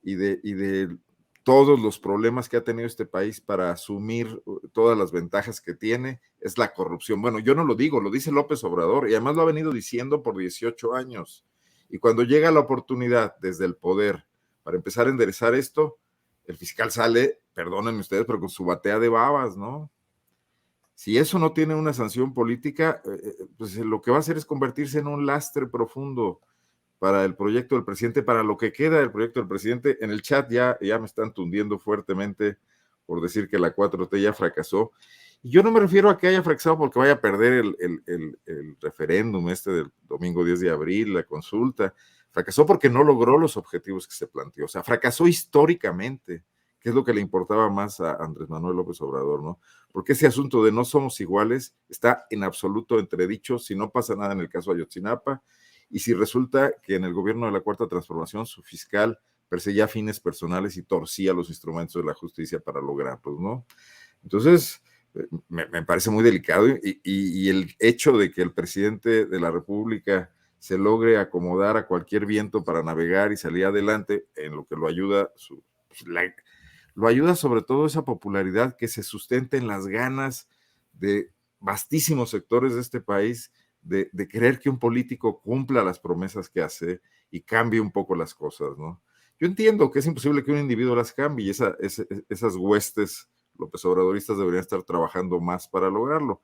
y de todos los problemas que ha tenido este país para asumir todas las ventajas que tiene, es la corrupción. Bueno, yo no lo digo, lo dice López Obrador y además lo ha venido diciendo por 18 años. Y cuando llega la oportunidad desde el poder para empezar a enderezar esto, el fiscal sale, perdónenme ustedes, pero con su batea de babas, ¿no? Si eso no tiene una sanción política, pues lo que va a hacer es convertirse en un lastre profundo para el proyecto del presidente, para lo que queda del proyecto del presidente. En el chat ya me están tundiendo fuertemente por decir que la 4T ya fracasó. Y yo no me refiero a que haya fracasado porque vaya a perder el referéndum del domingo 10 de abril, la consulta. Fracasó porque no logró los objetivos que se planteó. O sea, fracasó históricamente, que es lo que le importaba más a Andrés Manuel López Obrador, ¿no? Porque ese asunto de no somos iguales está en absoluto entredicho si no pasa nada en el caso Ayotzinapa y si resulta que en el gobierno de la Cuarta Transformación su fiscal perseguía fines personales y torcía los instrumentos de la justicia para lograrlos, ¿no? Entonces, me parece muy delicado y el hecho de que el presidente de la República se logre acomodar a cualquier viento para navegar y salir adelante, en lo que lo ayuda lo ayuda sobre todo esa popularidad que se sustenta en las ganas de vastísimos sectores de este país de querer que un político cumpla las promesas que hace y cambie un poco las cosas, ¿no? Yo entiendo que es imposible que un individuo las cambie y esas huestes López Obradoristas deberían estar trabajando más para lograrlo.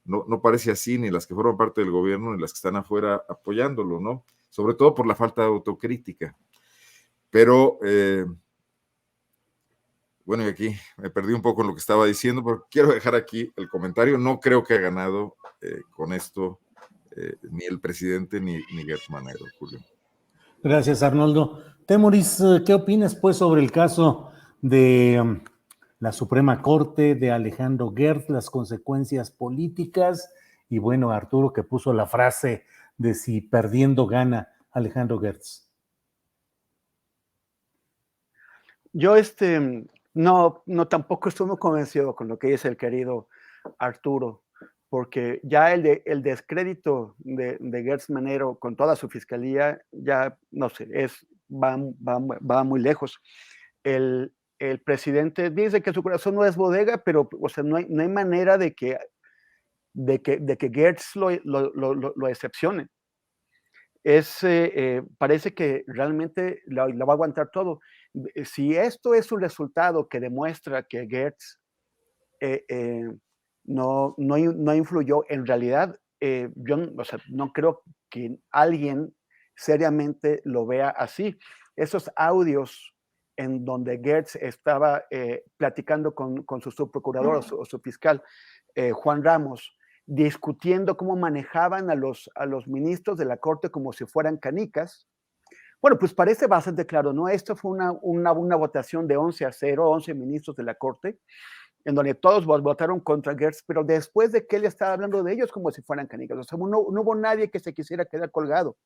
No parece así, ni las que forman parte del gobierno, ni las que están afuera apoyándolo, ¿no? Sobre todo por la falta de autocrítica. Pero... bueno, y aquí me perdí un poco en lo que estaba diciendo, pero quiero dejar aquí el comentario. No creo que ha ganado con esto ni el presidente ni Gers Manero, Julio. Gracias, Arnoldo. Temoris, ¿qué opinas pues sobre el caso de la Suprema Corte, de Alejandro Gertz, las consecuencias políticas? Y bueno, Arturo que puso la frase de si perdiendo gana Alejandro Gertz.
Yo no tampoco estoy muy convencido con lo que dice el querido Arturo. porque ya el descrédito de Gertz Manero con toda su fiscalía, ya no sé, va muy lejos. El presidente dice que su corazón no es bodega, pero o sea, no hay manera de que Gertz lo excepcione. Parece que realmente lo va a aguantar todo. Si esto es un resultado que demuestra que Gertz no influyó, en realidad yo o sea, no creo que alguien seriamente lo vea así. Esos audios en donde Gertz estaba platicando con su subprocurador o su fiscal, Juan Ramos, discutiendo cómo manejaban a los ministros de la Corte como si fueran canicas. Bueno, pues parece bastante claro, ¿no? Esto fue una votación de 11-0, 11 ministros de la Corte, en donde todos votaron contra Gertz, pero después de que él estaba hablando de ellos como si fueran canicas. O sea, no hubo nadie que se quisiera quedar colgado,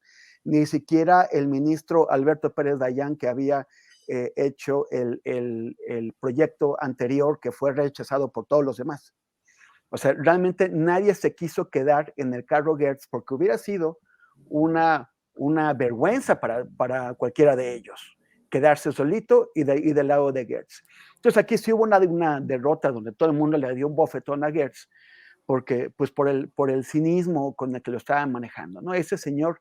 ni siquiera el ministro Alberto Pérez Dayán, que había hecho el proyecto anterior que fue rechazado por todos los demás. O sea, realmente nadie se quiso quedar en el carro Gertz porque hubiera sido una vergüenza para cualquiera de ellos quedarse solito y del lado de Gertz. Entonces aquí sí hubo una derrota donde todo el mundo le dio un bofetón a Gertz porque, pues por el cinismo con el que lo estaban manejando, ¿no? Ese señor,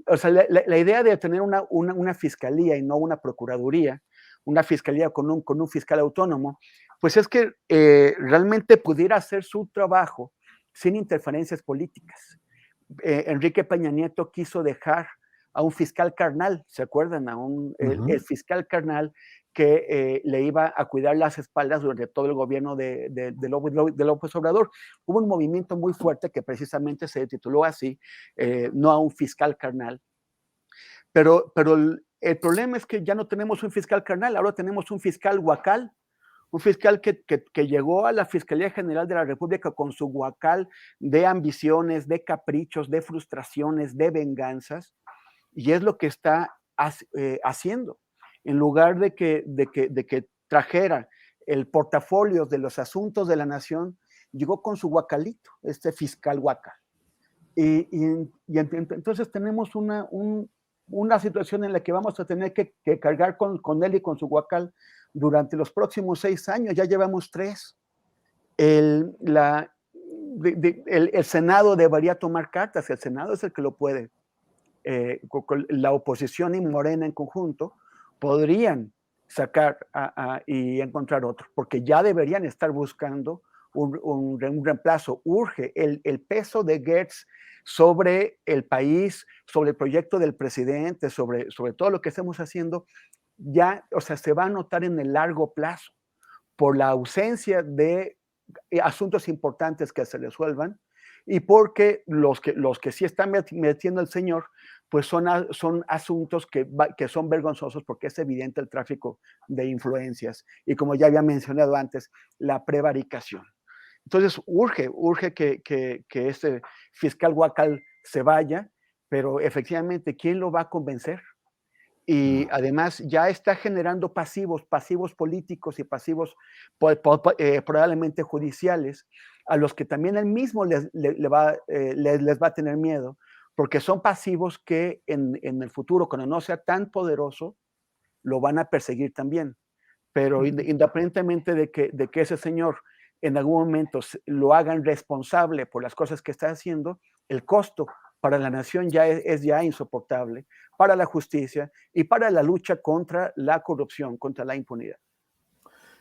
o sea, la idea de tener una fiscalía y no una procuraduría, una fiscalía con un fiscal autónomo, pues es que realmente pudiera hacer su trabajo sin interferencias políticas. Enrique Peña Nieto quiso dejar a un fiscal carnal, ¿se acuerdan? El fiscal carnal que le iba a cuidar las espaldas durante todo el gobierno de López Obrador. Hubo un movimiento muy fuerte que precisamente se tituló así, no a un fiscal carnal. Pero el problema es que ya no tenemos un fiscal carnal, ahora tenemos un fiscal guacal, un fiscal que llegó a la Fiscalía General de la República con su guacal de ambiciones, de caprichos, de frustraciones, de venganzas, y es lo que está haciendo. En lugar de que trajera el portafolio de los asuntos de la nación, llegó con su guacalito, este fiscal guacal. Y entonces tenemos una situación en la que vamos a tener que cargar con él y con su guacal durante los próximos 6 años. Ya llevamos 3. El Senado debería tomar cartas, el Senado es el que lo puede. La oposición y Morena en conjunto podrían sacar y encontrar otro, porque ya deberían estar buscando un reemplazo. Urge el peso de Gertz sobre el país, sobre el proyecto del presidente, sobre todo lo que estamos haciendo, ya, o sea, se va a notar en el largo plazo por la ausencia de asuntos importantes que se resuelvan y porque los que sí están metiendo el señor, pues son asuntos que son vergonzosos porque es evidente el tráfico de influencias y, como ya había mencionado antes, la prevaricación. Entonces urge que este fiscal guacal se vaya, pero efectivamente, ¿quién lo va a convencer? Y además ya está generando pasivos políticos y pasivos probablemente judiciales, a los que también él mismo les va a tener miedo, porque son pasivos que en el futuro, cuando no sea tan poderoso, lo van a perseguir también. Pero independientemente de que ese señor en algún momento lo hagan responsable por las cosas que está haciendo, el costo para la nación ya es insoportable, para la justicia y para la lucha contra la corrupción, contra la impunidad.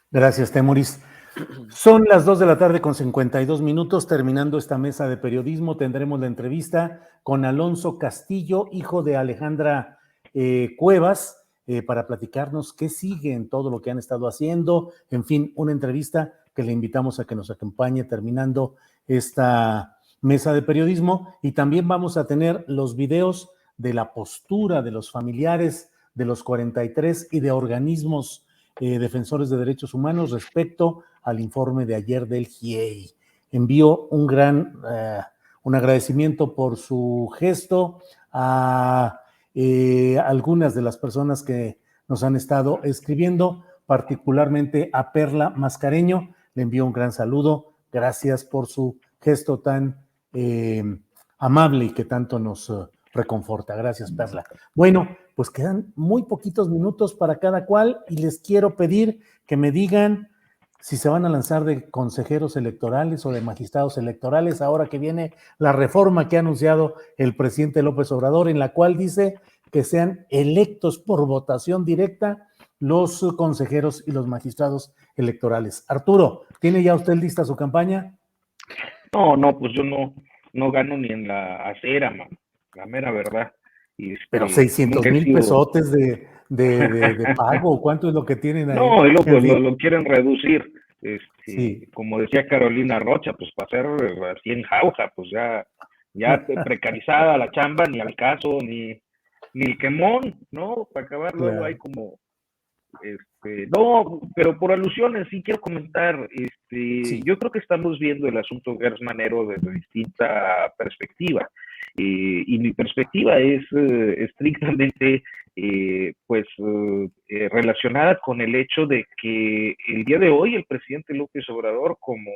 Gracias, Temoris. Son las 2:52 p.m. Terminando esta mesa de periodismo, tendremos la entrevista con Alonso Castillo, hijo de Alejandra Cuevas, para platicarnos qué sigue en todo lo que han estado haciendo. En fin, una entrevista que le invitamos a que nos acompañe terminando esta mesa de periodismo. Y también vamos a tener los videos de la postura de los familiares de los 43 y de organismos defensores de derechos humanos respecto al informe de ayer del GIEI. Envío un agradecimiento por su gesto a algunas de las personas que nos han estado escribiendo, particularmente a Perla Mascareño. Le envío un gran saludo. Gracias por su gesto tan amable y que tanto nos reconforta. Gracias, Perla. Bueno, pues quedan muy poquitos minutos para cada cual y les quiero pedir que me digan si se van a lanzar de consejeros electorales o de magistrados electorales ahora que viene la reforma que ha anunciado el presidente López Obrador, en la cual dice que sean electos por votación directa los consejeros y los magistrados electorales. Arturo, ¿tiene ya usted lista su campaña?
No, pues yo no gano ni en la acera, man, la mera verdad.
Pero 600,000 pesotes de pago, ¿cuánto es lo que tienen ahí?
No, y lo quieren reducir.
Sí.
Como decía Carolina Rocha, pues para ser así en jauja, pues ya precarizada la chamba, ni al caso, ni el quemón, ¿no? Para acabar luego claro. Hay como, no, pero por alusiones sí quiero comentar, sí. Yo creo que estamos viendo el asunto Gertz Manero desde distinta perspectiva, y mi perspectiva es estrictamente relacionada con el hecho de que el día de hoy el presidente López Obrador, como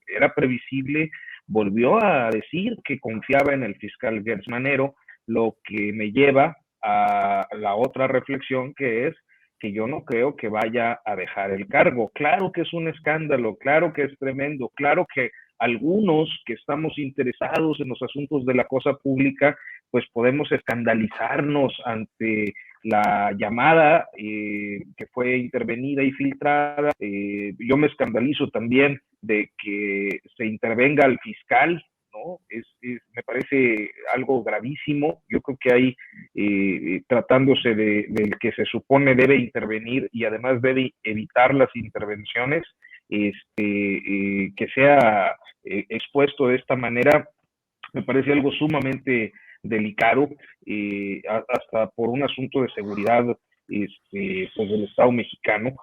era previsible, volvió a decir que confiaba en el fiscal Gertz Manero, lo que me lleva a la otra reflexión, que es que yo no creo que vaya a dejar el cargo. Claro que es un escándalo, claro que es tremendo, claro que algunos que estamos interesados en los asuntos de la cosa pública, pues podemos escandalizarnos ante la llamada que fue intervenida y filtrada. Yo me escandalizo también de que se intervenga al fiscal, ¿no? Me parece algo gravísimo. Yo creo que hay, tratándose del que se supone debe intervenir y además debe evitar las intervenciones, que sea expuesto de esta manera, me parece algo sumamente delicado, hasta por un asunto de seguridad pues del Estado mexicano.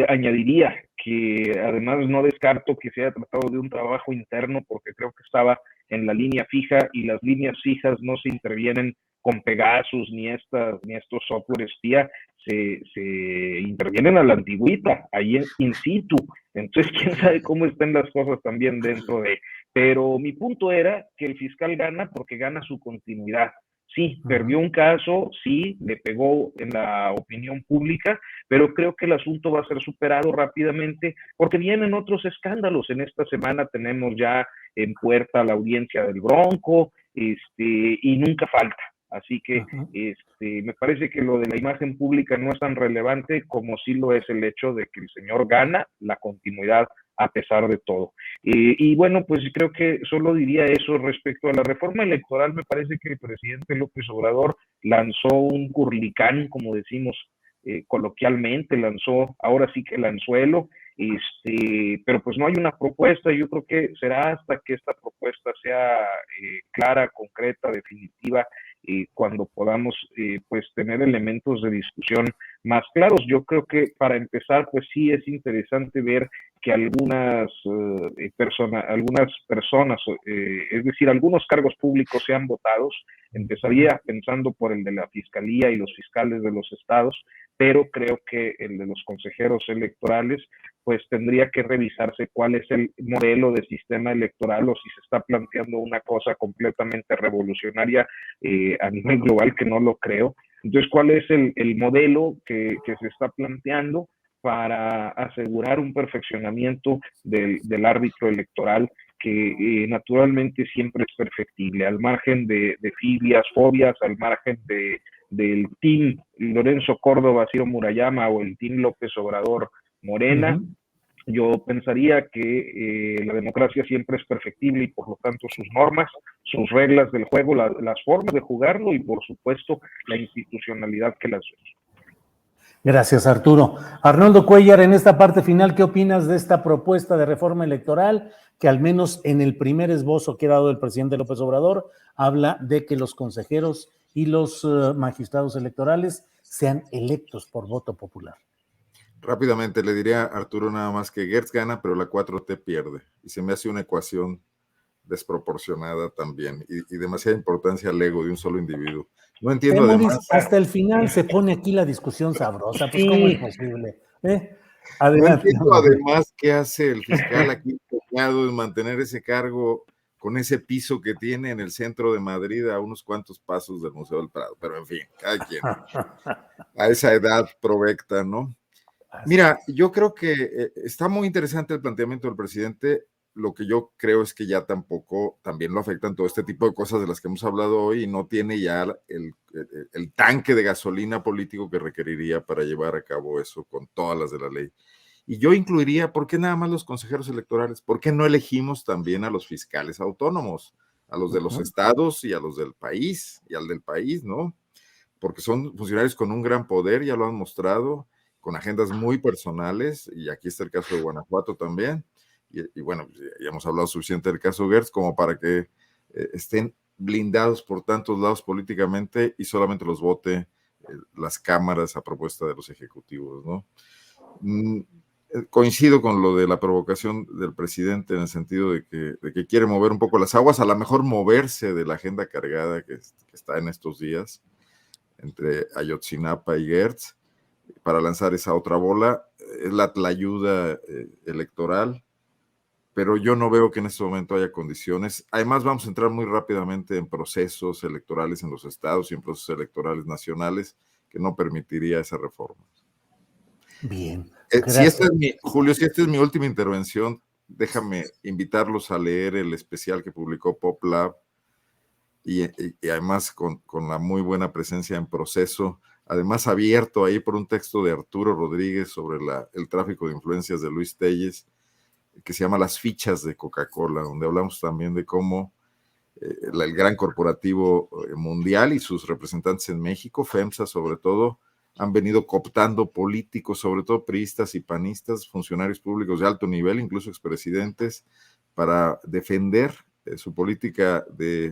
Añadiría que además no descarto que se haya tratado de un trabajo interno, porque creo que estaba en la línea fija, y las líneas fijas no se intervienen con Pegasus ni estos software espía, se intervienen a la antigüita, ahí in situ. Entonces, quién sabe cómo están las cosas también dentro de... Pero mi punto era que el fiscal gana porque gana su continuidad. Sí, perdió un caso, sí, le pegó en la opinión pública, pero creo que el asunto va a ser superado rápidamente porque vienen otros escándalos. En esta semana tenemos ya en puerta la audiencia del Bronco, y nunca falta. Así que me parece que lo de la imagen pública no es tan relevante como sí lo es el hecho de que el señor gana la continuidad a pesar de todo. Y bueno, pues creo que solo diría eso respecto a la reforma electoral. Me parece que el presidente López Obrador lanzó un curlicán, como decimos coloquialmente, ahora sí que el anzuelo, pero pues no hay una propuesta. Yo creo que será hasta que esta propuesta sea clara, concreta, definitiva, cuando podamos pues tener elementos de discusión más claros. Yo creo que para empezar, pues sí es interesante ver que algunas personas, es decir, algunos cargos públicos sean votados. Empezaría pensando por el de la Fiscalía y los fiscales de los estados, pero creo que el de los consejeros electorales, pues tendría que revisarse cuál es el modelo de sistema electoral, o si se está planteando una cosa completamente revolucionaria a nivel global, que no lo creo. Entonces, ¿cuál es el modelo que se está planteando para asegurar un perfeccionamiento del árbitro electoral, que naturalmente siempre es perfectible, al margen de filias, fobias, al margen del team Lorenzo Córdoba, Ciro Murayama, o el team López Obrador Morena? Yo pensaría que la democracia siempre es perfectible, y por lo tanto sus normas, sus reglas del juego, las formas de jugarlo, y por supuesto la institucionalidad que las ve.
Gracias, Arturo. Arnoldo Cuéllar, en esta parte final, ¿qué opinas de esta propuesta de reforma electoral que, al menos en el primer esbozo que ha dado el presidente López Obrador, habla de que los consejeros y los magistrados electorales sean electos por voto popular?
Rápidamente le diría a Arturo nada más que Gertz gana, pero la 4T pierde. Y se me hace una ecuación desproporcionada también, y demasiada importancia al ego de un solo individuo. No entiendo además...
Hasta el final se pone aquí la discusión sabrosa, pues ¿cómo es posible?
No
Adelante.
entiendo además qué hace el fiscal aquí empeñado en mantener ese cargo con ese piso que tiene en el centro de Madrid a unos cuantos pasos del Museo del Prado, pero en fin, cada quien a esa edad provecta, ¿no? Mira, yo creo que está muy interesante el planteamiento del presidente. Lo que yo creo es que ya también lo afectan todo este tipo de cosas de las que hemos hablado hoy y no tiene ya el tanque de gasolina político que requeriría para llevar a cabo eso con todas las de la ley. Y yo incluiría, ¿por qué nada más los consejeros electorales? ¿Por qué no elegimos también a los fiscales autónomos, a los de los estados y a los del país, y al del país, ¿no? Porque son funcionarios con un gran poder, ya lo han mostrado, con agendas muy personales, y aquí está el caso de Guanajuato también, y bueno, ya hemos hablado suficiente del caso Gertz como para que estén blindados por tantos lados políticamente y solamente los vote las cámaras a propuesta de los ejecutivos, ¿no? Coincido con lo de la provocación del presidente en el sentido de que quiere mover un poco las aguas, a lo mejor moverse de la agenda cargada que está en estos días entre Ayotzinapa y Gertz para lanzar esa otra bola. Es la ayuda electoral, pero yo no veo que en este momento haya condiciones. Además, vamos a entrar muy rápidamente en procesos electorales en los estados y en procesos electorales nacionales que no permitiría esa reforma.
Bien.
Julio, si esta es mi última intervención, déjame invitarlos a leer el especial que publicó PopLab y además con la muy buena presencia en proceso, además abierto ahí por un texto de Arturo Rodríguez sobre el tráfico de influencias de Luis Telles, que se llama Las fichas de Coca-Cola, donde hablamos también de cómo el gran corporativo mundial y sus representantes en México, FEMSA sobre todo, han venido cooptando políticos, sobre todo priistas y panistas, funcionarios públicos de alto nivel, incluso expresidentes, para defender su política de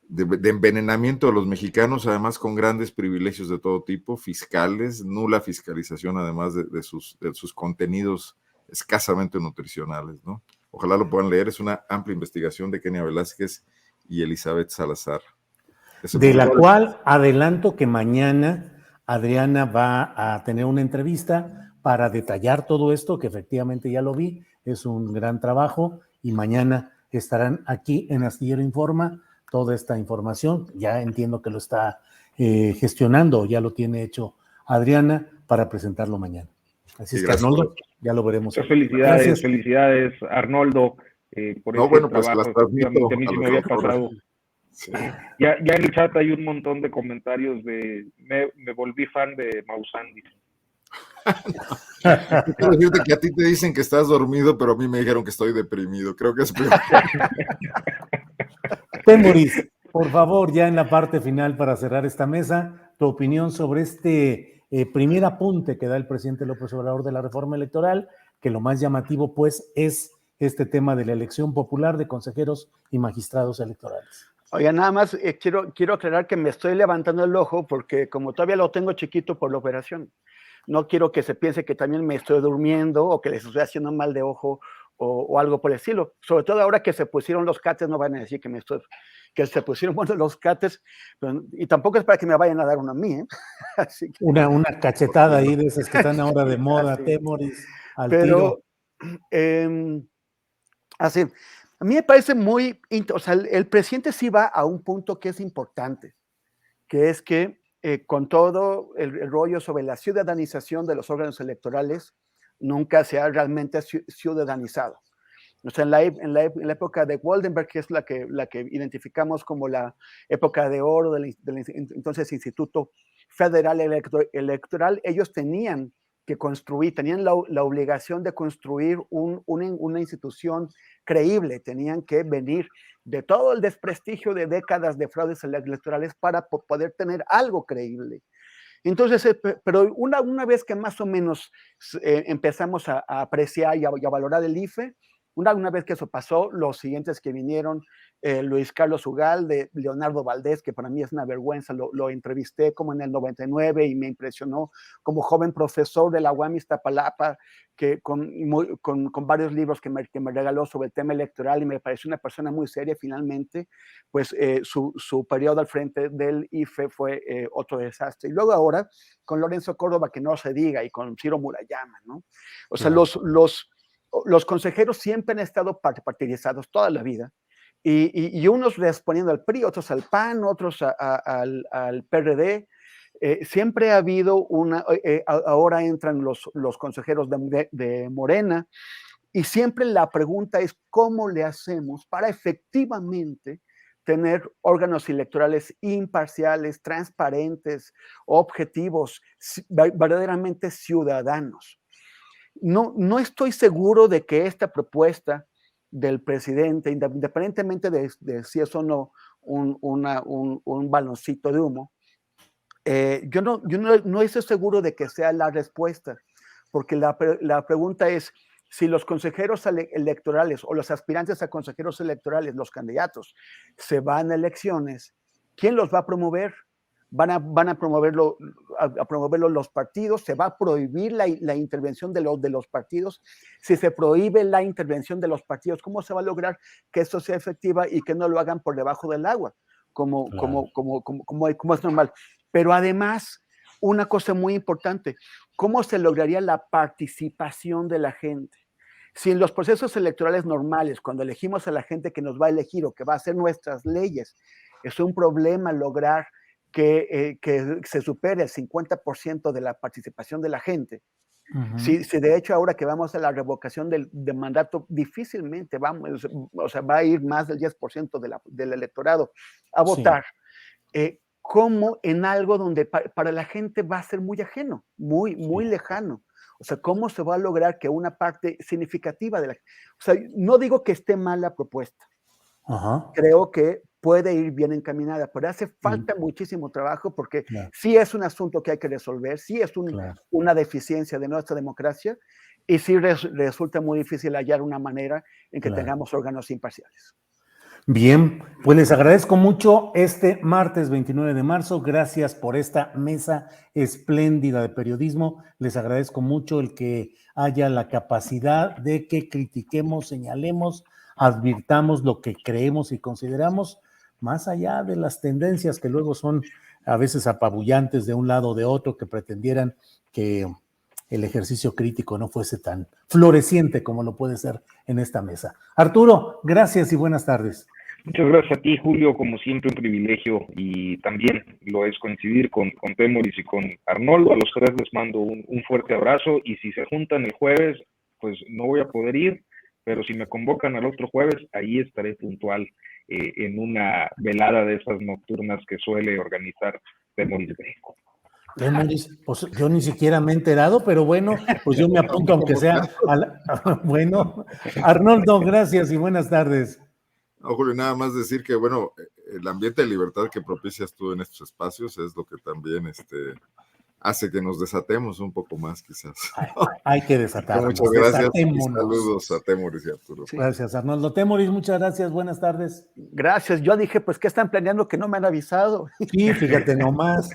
envenenamiento de los mexicanos, además con grandes privilegios de todo tipo, fiscales, nula fiscalización, además de sus contenidos escasamente nutricionales, ¿no? Ojalá lo puedan leer, es una amplia investigación de Kenia Velázquez y Elizabeth Salazar.
De la cual adelanto que mañana Adriana va a tener una entrevista para detallar todo esto, que efectivamente ya lo vi, es un gran trabajo, y mañana estarán aquí en Astillero Informa toda esta información. Ya entiendo que lo está gestionando, ya lo tiene hecho Adriana para presentarlo mañana. Así es que, Arnoldo, ya lo veremos.
Felicidades, Arnoldo, por ese trabajo.
Pues
Efectivamente, a mí sí me había pasado. Sí. Ya en el chat hay un montón de comentarios de me volví fan de Maussan.
Quiero decirte que a ti te dicen que estás dormido, pero a mí me dijeron que estoy deprimido. Creo que es peor.
Temoris, por favor, ya en la parte final para cerrar esta mesa, tu opinión sobre este primer apunte que da el presidente López Obrador de la reforma electoral, que lo más llamativo pues es este tema de la elección popular de consejeros y magistrados electorales.
Oiga, nada más quiero aclarar que me estoy levantando el ojo porque como todavía lo tengo chiquito por la operación, no quiero que se piense que también me estoy durmiendo o que les estoy haciendo mal de ojo o algo por el estilo. Sobre todo ahora que se pusieron los cates, no van a decir que se pusieron buenos los cates, y tampoco es para que me vayan a dar uno a mí, ¿eh? Así que,
una cachetada ahí de esas que están ahora de moda, Temoris, al
pero,
tiro.
Así, a mí me parece o sea, el presidente sí va a un punto que es importante, que es que con todo el rollo sobre la ciudadanización de los órganos electorales, nunca se ha realmente ciudadanizado. O sea, en la época de Waldenberg, que es la que identificamos como la época de oro del entonces Instituto Federal Electoral, ellos tenían que construir, tenían la obligación de construir una institución creíble, tenían que venir de todo el desprestigio de décadas de fraudes electorales para poder tener algo creíble. Entonces, pero una vez que más o menos empezamos a apreciar y a valorar el IFE, Una vez que eso pasó, los siguientes que vinieron, Luis Carlos Ugal, de Leonardo Valdés, que para mí es una vergüenza, lo entrevisté como en el 99 y me impresionó como joven profesor de la UAM Iztapalapa, que con varios libros que me regaló sobre el tema electoral, y me pareció una persona muy seria. Finalmente, pues su periodo al frente del IFE fue otro desastre. Y luego ahora, con Lorenzo Córdoba, que no se diga, y con Ciro Murayama, ¿no? O sea, los consejeros siempre han estado partidizados toda la vida, y unos respondiendo al PRI, otros al PAN, otros al PRD. Siempre ha habido ahora entran los consejeros de Morena, y siempre la pregunta es cómo le hacemos para efectivamente tener órganos electorales imparciales, transparentes, objetivos, verdaderamente ciudadanos. No estoy seguro de que esta propuesta del presidente, independientemente de si es o no un baloncito de humo, yo no estoy seguro de que sea la respuesta, porque la pregunta es, si los consejeros electorales o los aspirantes a consejeros electorales, los candidatos, se van a elecciones, ¿quién los va a promover? Van a promoverlo los partidos. Se va a prohibir la intervención de los partidos. Si se prohíbe la intervención de los partidos, ¿cómo se va a lograr que eso sea efectiva y que no lo hagan por debajo del agua, como es normal? Pero además, una cosa muy importante, ¿cómo se lograría la participación de la gente? Si en los procesos electorales normales, cuando elegimos a la gente que nos va a elegir o que va a hacer nuestras leyes, es un problema lograr que se supere el 50% de la participación de la gente. Uh-huh. Si de hecho ahora que vamos a la revocación del mandato, difícilmente va a ir más del 10% del electorado a votar. Sí. Como en algo donde para la gente va a ser muy ajeno, muy lejano. O sea, ¿cómo se va a lograr que una parte significativa de la... O sea, no digo que esté mal la propuesta. Uh-huh. Creo que puede ir bien encaminada, pero hace falta muchísimo trabajo, porque sí es un asunto que hay que resolver, sí es una deficiencia de nuestra democracia, y sí resulta muy difícil hallar una manera en que tengamos órganos imparciales.
Bien, pues les agradezco mucho este martes 29 de marzo. Gracias por esta mesa espléndida de periodismo. Les agradezco mucho el que haya la capacidad de que critiquemos, señalemos, advirtamos lo que creemos y consideramos, más allá de las tendencias que luego son a veces apabullantes de un lado o de otro, que pretendieran que el ejercicio crítico no fuese tan floreciente como lo puede ser en esta mesa. Arturo, gracias y buenas tardes.
Muchas gracias a ti, Julio, como siempre un privilegio, y también lo es coincidir con Temoris y con Arnoldo. A los tres les mando un fuerte abrazo, y si se juntan el jueves, pues no voy a poder ir, pero si me convocan al otro jueves, ahí estaré puntual en una velada de esas nocturnas que suele organizar Temoris Greco.
Pues yo ni siquiera me he enterado, pero bueno, pues yo me apunto aunque sea bueno. Arnoldo, gracias y buenas tardes.
No, Julio, nada más decir que, bueno, el ambiente de libertad que propicias tú en estos espacios es lo que también hace que nos desatemos un poco más, quizás.
Hay que desatarnos.
Muchas gracias y saludos a Temoris y Arturo.
Sí. Gracias, Arnoldo. Temoris, muchas gracias, buenas tardes.
Gracias, yo dije, pues, ¿qué están planeando que no me han avisado?
Sí, fíjate nomás.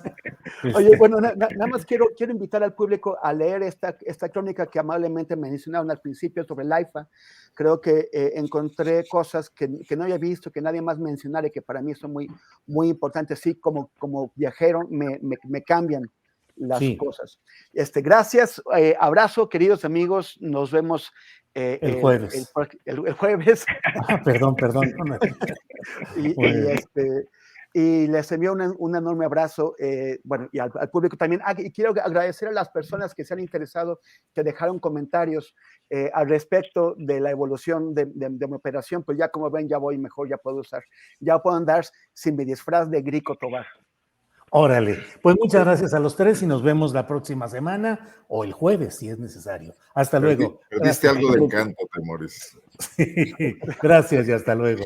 Oye, bueno, nada más quiero invitar al público a leer esta crónica que amablemente me mencionaron al principio sobre el AIFA. Creo que encontré cosas que no había visto, que nadie más mencionara, y que para mí son muy, muy importantes. Sí, como viajero me cambian las cosas. Gracias, abrazo, queridos amigos, nos vemos
el jueves.
El jueves.
Perdón.
Y les envío un enorme abrazo, bueno, y al público también. Y quiero agradecer a las personas que se han interesado, que dejaron comentarios al respecto de la evolución de mi operación. Pues ya, como ven, ya voy mejor, ya puedo andar sin mi disfraz de Grico Tobar.
Órale, pues muchas gracias a los tres y nos vemos la próxima semana o el jueves si es necesario. Hasta luego.
Perdiste algo de encanto, Temoris.
Sí, gracias y hasta luego.